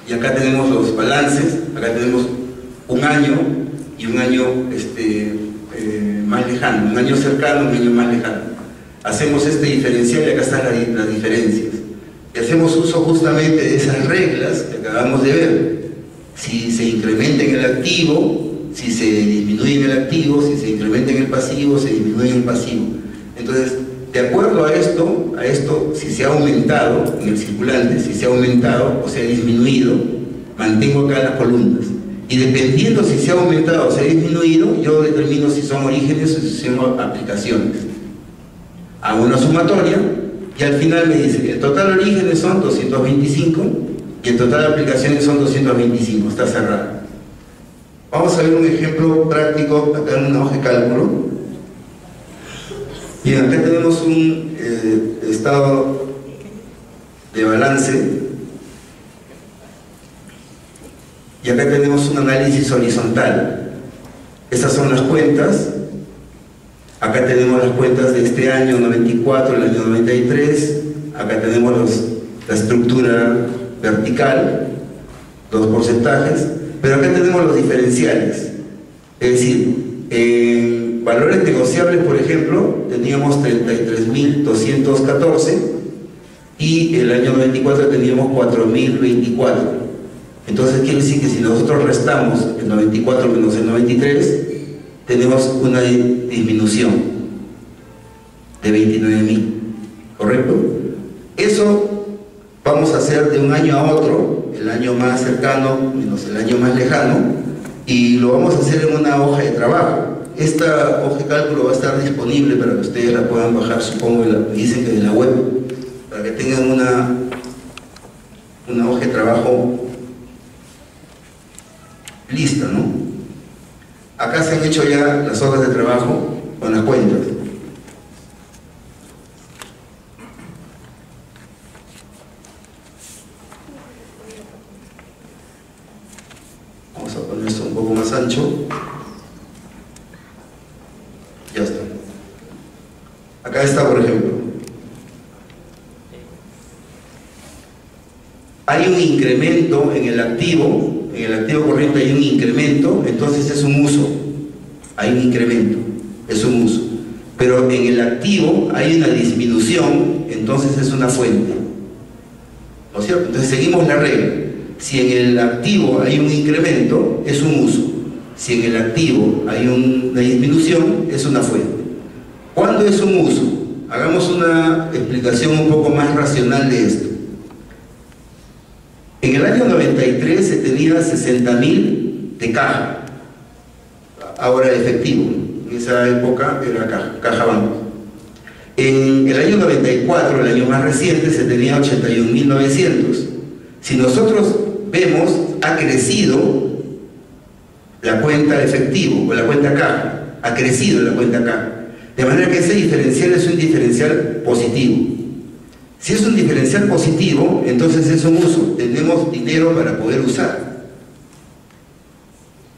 y acá tenemos los balances. Acá tenemos un año y un año más lejano, un año cercano, un año más lejano. Hacemos este diferencial y acá están las diferencias. Y hacemos uso justamente de esas reglas que acabamos de ver. Si se incrementa en el activo, si se disminuye en el activo, si se incrementa en el pasivo, se disminuye en el pasivo. Entonces, de acuerdo a esto, si se ha aumentado en el circulante, si se ha aumentado o se ha disminuido, mantengo acá las columnas. Y dependiendo si se ha aumentado o se ha disminuido, yo determino si son orígenes o si son aplicaciones. Hago una sumatoria y al final me dice que el total orígenes son 225 y el total aplicaciones son 225, está cerrado. Vamos a ver un ejemplo práctico acá en una hoja de cálculo. Bien, acá tenemos un estado de balance y acá tenemos un análisis horizontal. Estas son las cuentas. Acá tenemos las cuentas de este año 94, el año 93. Acá tenemos la estructura vertical, los porcentajes, pero acá tenemos los diferenciales. Es decir, en valores negociables, por ejemplo, teníamos 33.214 y el año 94 teníamos 4.024. Entonces quiere decir que si nosotros restamos el 94 menos el 93, tenemos una disminución de 29.000, ¿correcto? Eso vamos a hacer de un año a otro, el año más cercano menos el año más lejano, y lo vamos a hacer en una hoja de trabajo. Esta hoja de cálculo va a estar disponible para que ustedes la puedan bajar, supongo, me dicen que de la web, para que tengan una hoja de trabajo lista, ¿no? Acá se han hecho ya las hojas de trabajo con las cuentas. Vamos a poner esto un poco más ancho. Ya está. Acá está, por ejemplo. Hay un incremento en el activo corriente, hay un incremento, entonces es un uso. Hay un incremento, es un uso. Pero en el activo hay una disminución, entonces es una fuente. ¿No es cierto? Entonces seguimos la regla. Si en el activo hay un incremento, es un uso. Si en el activo hay una disminución, es una fuente. ¿Cuándo es un uso? Hagamos una explicación un poco más racional de esto. En el año 93 se tenía 60.000 de caja, ahora efectivo. En esa época era caja banco. En el año 94, el año más reciente, se tenía 81.900. Si nosotros vemos, ha crecido la cuenta efectivo o la cuenta caja, ha crecido la cuenta caja. De manera que ese diferencial es un diferencial positivo. Si es un diferencial positivo, entonces es un uso. Tenemos dinero para poder usar.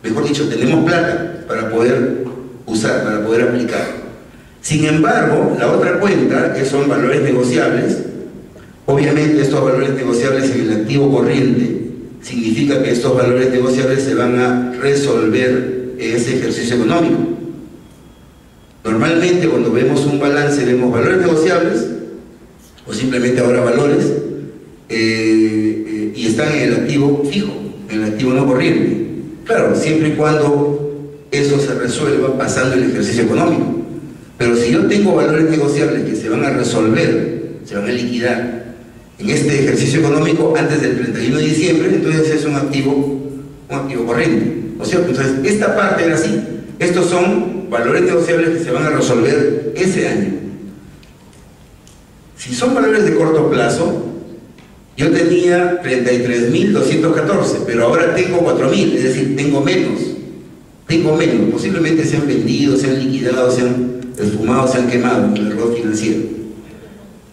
Mejor dicho, tenemos plata para poder usar, para poder aplicar. Sin embargo, la otra cuenta, que son valores negociables, obviamente estos valores negociables en el activo corriente, significa que estos valores negociables se van a resolver en ese ejercicio económico. Normalmente cuando vemos un balance vemos valores negociables o simplemente ahora valores y están en el activo fijo, en el activo no corriente. Claro, siempre y cuando eso se resuelva pasando el ejercicio económico. Pero si yo tengo valores negociables que se van a resolver, se van a liquidar en este ejercicio económico antes del 31 de diciembre, entonces es un activo corriente, ¿no es cierto? Entonces esta parte era así. Estos son valores negociables que se van a resolver ese año. Si son valores de corto plazo, yo tenía 33.214, pero ahora tengo 4.000, es decir, tengo menos, posiblemente se han vendido, se han liquidado, se han esfumado, se han quemado en el error financiero.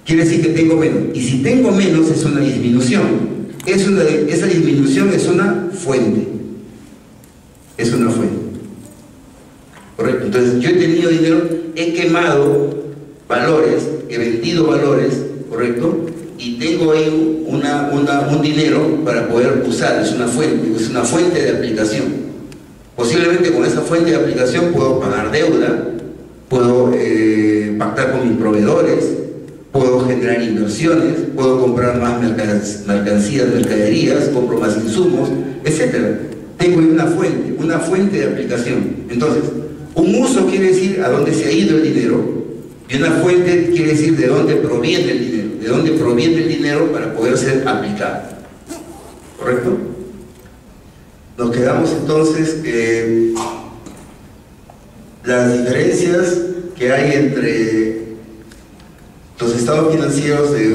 Quiere decir que tengo menos, y si tengo menos es una disminución. Esa disminución es una fuente, ¿correcto? Entonces yo he tenido dinero, he quemado valores, he vendido valores, ¿correcto? Y tengo ahí un dinero para poder usar, es una fuente de aplicación. Posiblemente con esa fuente de aplicación puedo pagar deuda, puedo pactar con mis proveedores, puedo generar inversiones, puedo comprar más mercancías, mercaderías, compro más insumos, etc. Tengo ahí una fuente de aplicación. Entonces, un uso quiere decir a dónde se ha ido el dinero, y una fuente quiere decir de dónde proviene el dinero, de dónde proviene el dinero para poder ser aplicado. ¿Correcto? Nos quedamos entonces que las diferencias que hay entre los estados financieros de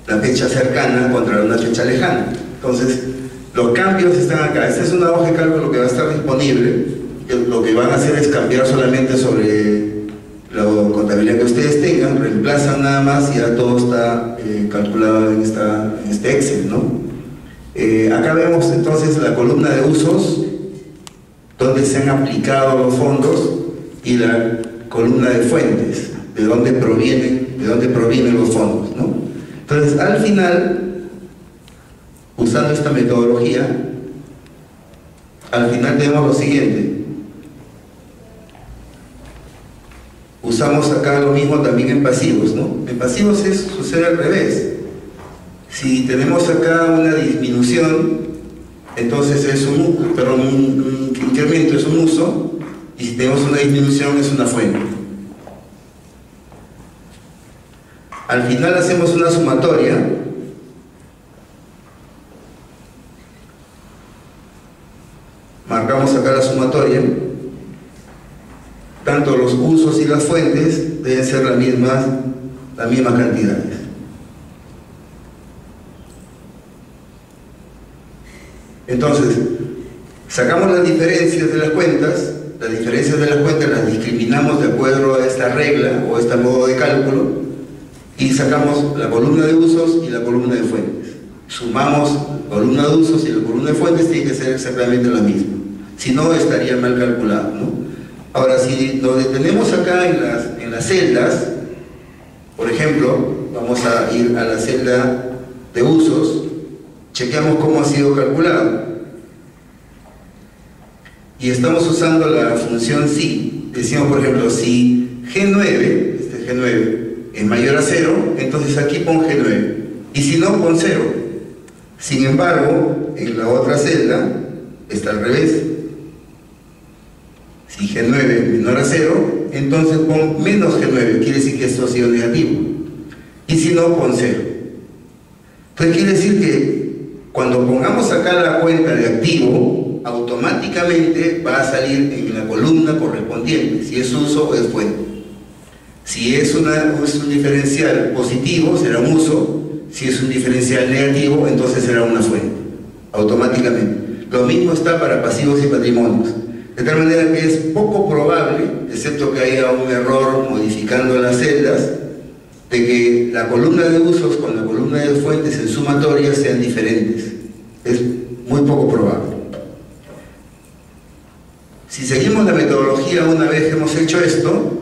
una fecha cercana contra una fecha lejana. Entonces, los cambios están acá. Esta es una hoja de cálculo que va a estar disponible. Lo que van a hacer es cambiar solamente sobre la contabilidad que ustedes tengan, reemplazan nada más y ya todo está calculado en este Excel, ¿no? Acá vemos entonces la columna de usos, donde se han aplicado los fondos, y la columna de fuentes, de dónde provienen los fondos, ¿no? Entonces, al final, usando esta metodología, al final tenemos lo siguiente. Usamos acá lo mismo también en pasivos, ¿no? En pasivos sucede al revés. Si tenemos acá una disminución, entonces es un incremento, es un uso, y si tenemos una disminución es una fuente. Al final hacemos una sumatoria, marcamos acá la sumatoria. Tanto los usos y las fuentes deben ser las mismas cantidades. Entonces, sacamos las diferencias de las cuentas. Las diferencias de las cuentas las discriminamos de acuerdo a esta regla o este modo de cálculo, y sacamos la columna de usos y la columna de fuentes. Sumamos la columna de usos y la columna de fuentes, tiene que ser exactamente la misma. Si no, estaría mal calculado, ¿no? Ahora, si nos detenemos acá en las celdas, por ejemplo, vamos a ir a la celda de usos, chequeamos cómo ha sido calculado. Y estamos usando la función si. Decimos, por ejemplo, si G9, este G9, es mayor a 0, entonces aquí pon G9. Y si no, pon 0. Sin embargo, en la otra celda está al revés. Si G9 es menor a 0, entonces pon menos G9, quiere decir que esto ha sido negativo. Y si no, pon 0. Entonces quiere decir que cuando pongamos acá la cuenta de activo, automáticamente va a salir en la columna correspondiente, si es uso o es fuente. Si es un diferencial positivo, será un uso. Si es un diferencial negativo, entonces será una fuente, automáticamente. Lo mismo está para pasivos y patrimonios. De tal manera que es poco probable, excepto que haya un error modificando las celdas, de que la columna de usos con la columna de fuentes en sumatoria sean diferentes. Es muy poco probable. Si seguimos la metodología una vez que hemos hecho esto,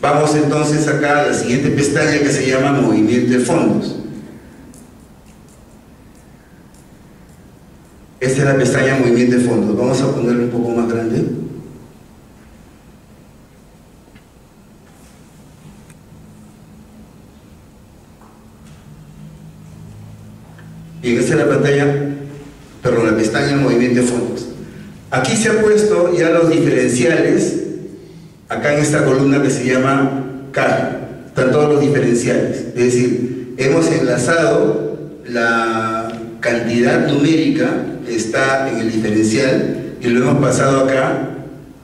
vamos entonces acá a la siguiente pestaña que se llama movimiento de fondos. Esta es la pestaña movimiento de fondos. Vamos a ponerlo un poco más grande. Bien, esta es la la pestaña movimiento de fondos. Aquí se ha puesto ya los diferenciales, acá en esta columna que se llama caja. Están todos los diferenciales. Es decir, hemos enlazado la cantidad numérica que está en el diferencial y lo hemos pasado acá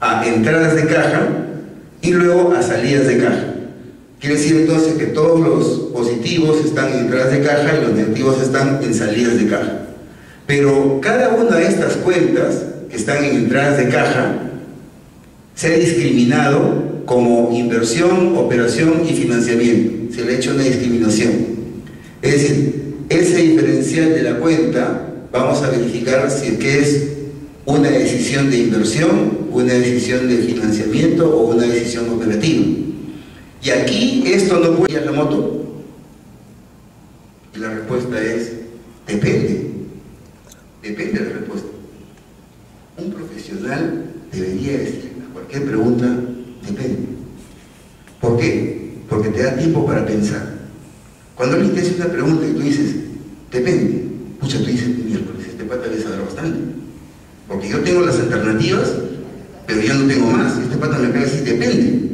a entradas de caja y luego a salidas de caja. Quiere decir entonces que todos los positivos están en entradas de caja y los negativos están en salidas de caja. Pero cada una de estas cuentas que están en entradas de caja se ha discriminado como inversión, operación y financiamiento. Se le ha hecho una discriminación. Es decir, ese diferencial de la cuenta vamos a verificar si es que es una decisión de inversión, una decisión de financiamiento o una decisión operativa. Y aquí esto no puede ir a la moto. Y la respuesta es, depende. Depende de la respuesta. Un profesional debería decir a cualquier pregunta, depende. ¿Por qué? Porque te da tiempo para pensar. Cuando alguien te hace una pregunta y tú dices, depende, pucha, tú dices, miércoles, este pata debe saber bastante. Porque yo tengo las alternativas, pero yo no tengo más. Este pata me acaba de decir, depende.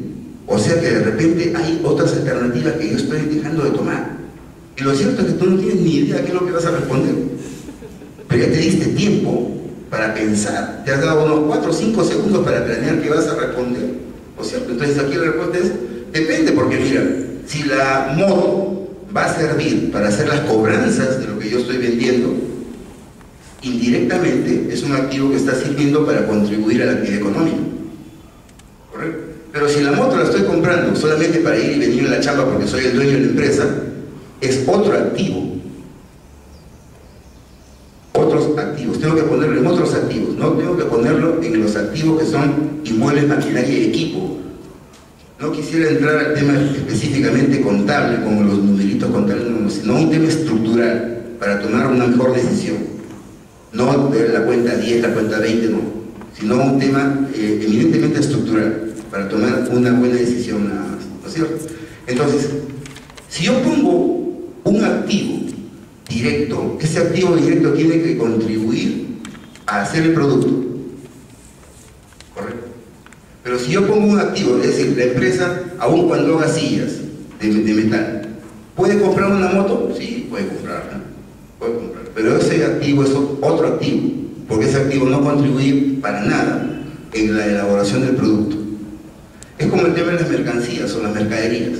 O sea que de repente hay otras alternativas que yo estoy dejando de tomar. Y lo cierto es que tú no tienes ni idea de qué es lo que vas a responder. Pero ya te diste tiempo para pensar. Te has dado unos 4 o 5 segundos para planear qué vas a responder. ¿No es cierto? Entonces aquí la respuesta es, depende, porque mira, si la moto va a servir para hacer las cobranzas de lo que yo estoy vendiendo, indirectamente es un activo que está sirviendo para contribuir a la actividad económica. ¿Correcto? Pero si la moto la estoy comprando solamente para ir y venir a la chamba porque soy el dueño de la empresa, es otro activo. Otros activos. Tengo que ponerlo en otros activos. No tengo que ponerlo en los activos que son inmuebles, maquinaria y equipo. No quisiera entrar al tema específicamente contable, como los numeritos contables, sino un tema estructural para tomar una mejor decisión. No de la cuenta 10, la cuenta 20, no, sino un tema eminentemente estructural para tomar una buena decisión, ¿no es cierto? Entonces, si yo pongo un activo directo, ese activo directo tiene que contribuir a hacer el producto, ¿correcto? Pero si yo pongo un activo, es decir, la empresa, aun cuando haga sillas de metal, ¿puede comprar una moto? Sí, puede comprarla, puede comprar. Pero ese activo es otro activo, porque ese activo no contribuye para nada en la elaboración del producto. Es como el tema de las mercancías o las mercaderías.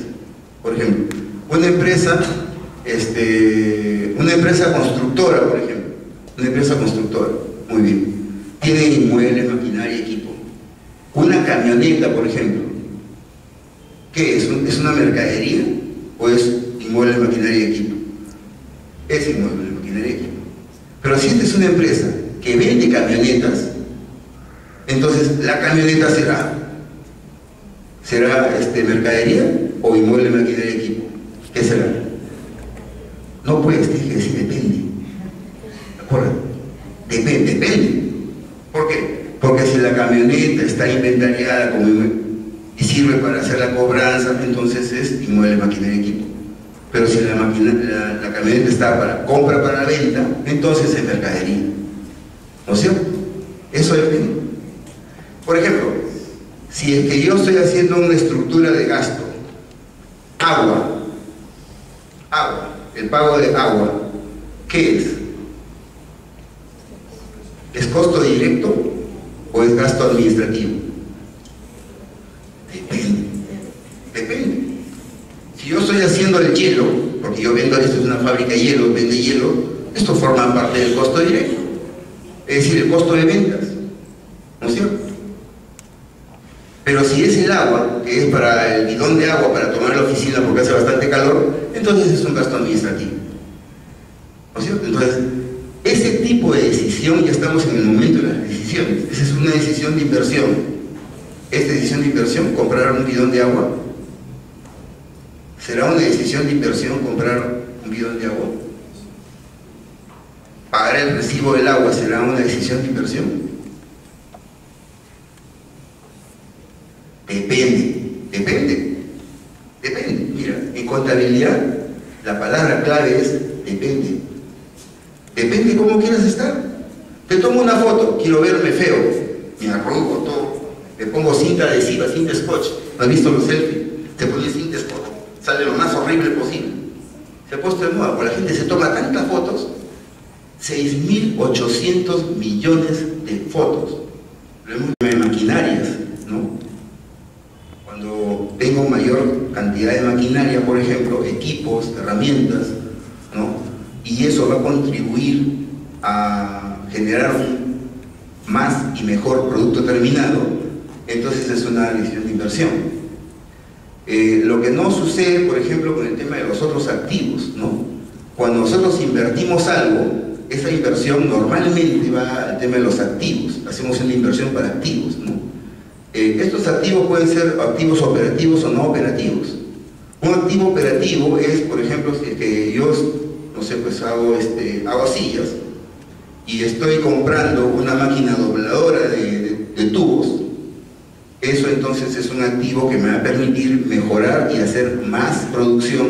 Por ejemplo, una empresa constructora, por ejemplo, una empresa constructora, muy bien, tiene inmuebles, maquinaria, equipo. Una camioneta, por ejemplo, ¿qué es? ¿Es una mercadería o es inmuebles, maquinaria y equipo? Es inmuebles, maquinaria y equipo. Pero si esta es una empresa que vende camionetas, entonces la camioneta será mercadería o inmueble, maquinaria y equipo. ¿Qué será? No puedes, tienes que decir depende. ¿De acuerdo? Depende. ¿Por qué? Porque si la camioneta está inventariada y sirve para hacer la cobranza, entonces es inmueble, maquinaria y equipo. Pero si la camioneta está para compra, para la venta, entonces es mercadería. ¿No es cierto? Eso depende. Por ejemplo, si es que yo estoy haciendo una estructura de gasto, agua, el pago de agua, ¿qué es? ¿Es costo directo o es gasto administrativo? Depende. Si yo estoy haciendo el hielo, porque yo vendo, esto es una fábrica de hielo, vende hielo, esto forma parte del costo directo, es decir, el costo de ventas, ¿no es cierto? Pero si es el agua, que es para el bidón de agua para tomar la oficina porque hace bastante calor, entonces es un gasto administrativo, ¿no es cierto? Entonces, ese tipo de decisión, ya estamos en el momento de las decisiones. Esa es una decisión de inversión. ¿Es decisión de inversión comprar un bidón de agua? ¿Será una decisión de inversión comprar un bidón de agua? ¿Pagar el recibo del agua será una decisión de inversión? Depende. Mira, en contabilidad la palabra clave es depende. Depende cómo quieras estar. Te tomo una foto, quiero verme feo, me arrugo todo, me pongo cinta adhesiva, cinta scotch. ¿No has visto los selfies? Te pones cinta scotch, sale lo más horrible posible. Se ha puesto de moda, porque la gente se toma tantas fotos, 6.800 millones de fotos. De maquinarias, ¿no? Cuando tengo mayor cantidad de maquinaria, por ejemplo, equipos, herramientas, ¿no? Y eso va a contribuir a generar un más y mejor producto terminado, entonces es una decisión de inversión. Lo que no sucede, por ejemplo, con el tema de los otros activos, ¿no? Cuando nosotros invertimos algo, esa inversión normalmente va al tema de los activos. Hacemos una inversión para activos, ¿no? Estos activos pueden ser activos operativos o no operativos. Un activo operativo es, por ejemplo, que yo, no sé, pues hago sillas y estoy comprando una máquina dobladora de tubos. Eso entonces es un activo que me va a permitir mejorar y hacer más producción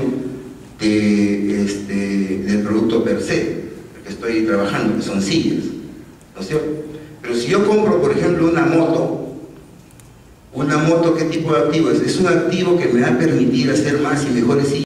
del producto per se, que estoy trabajando, que son sillas, ¿no es cierto? Pero si yo compro, por ejemplo, una moto, ¿qué tipo de activo es? Es un activo que me va a permitir hacer más y mejores sillas.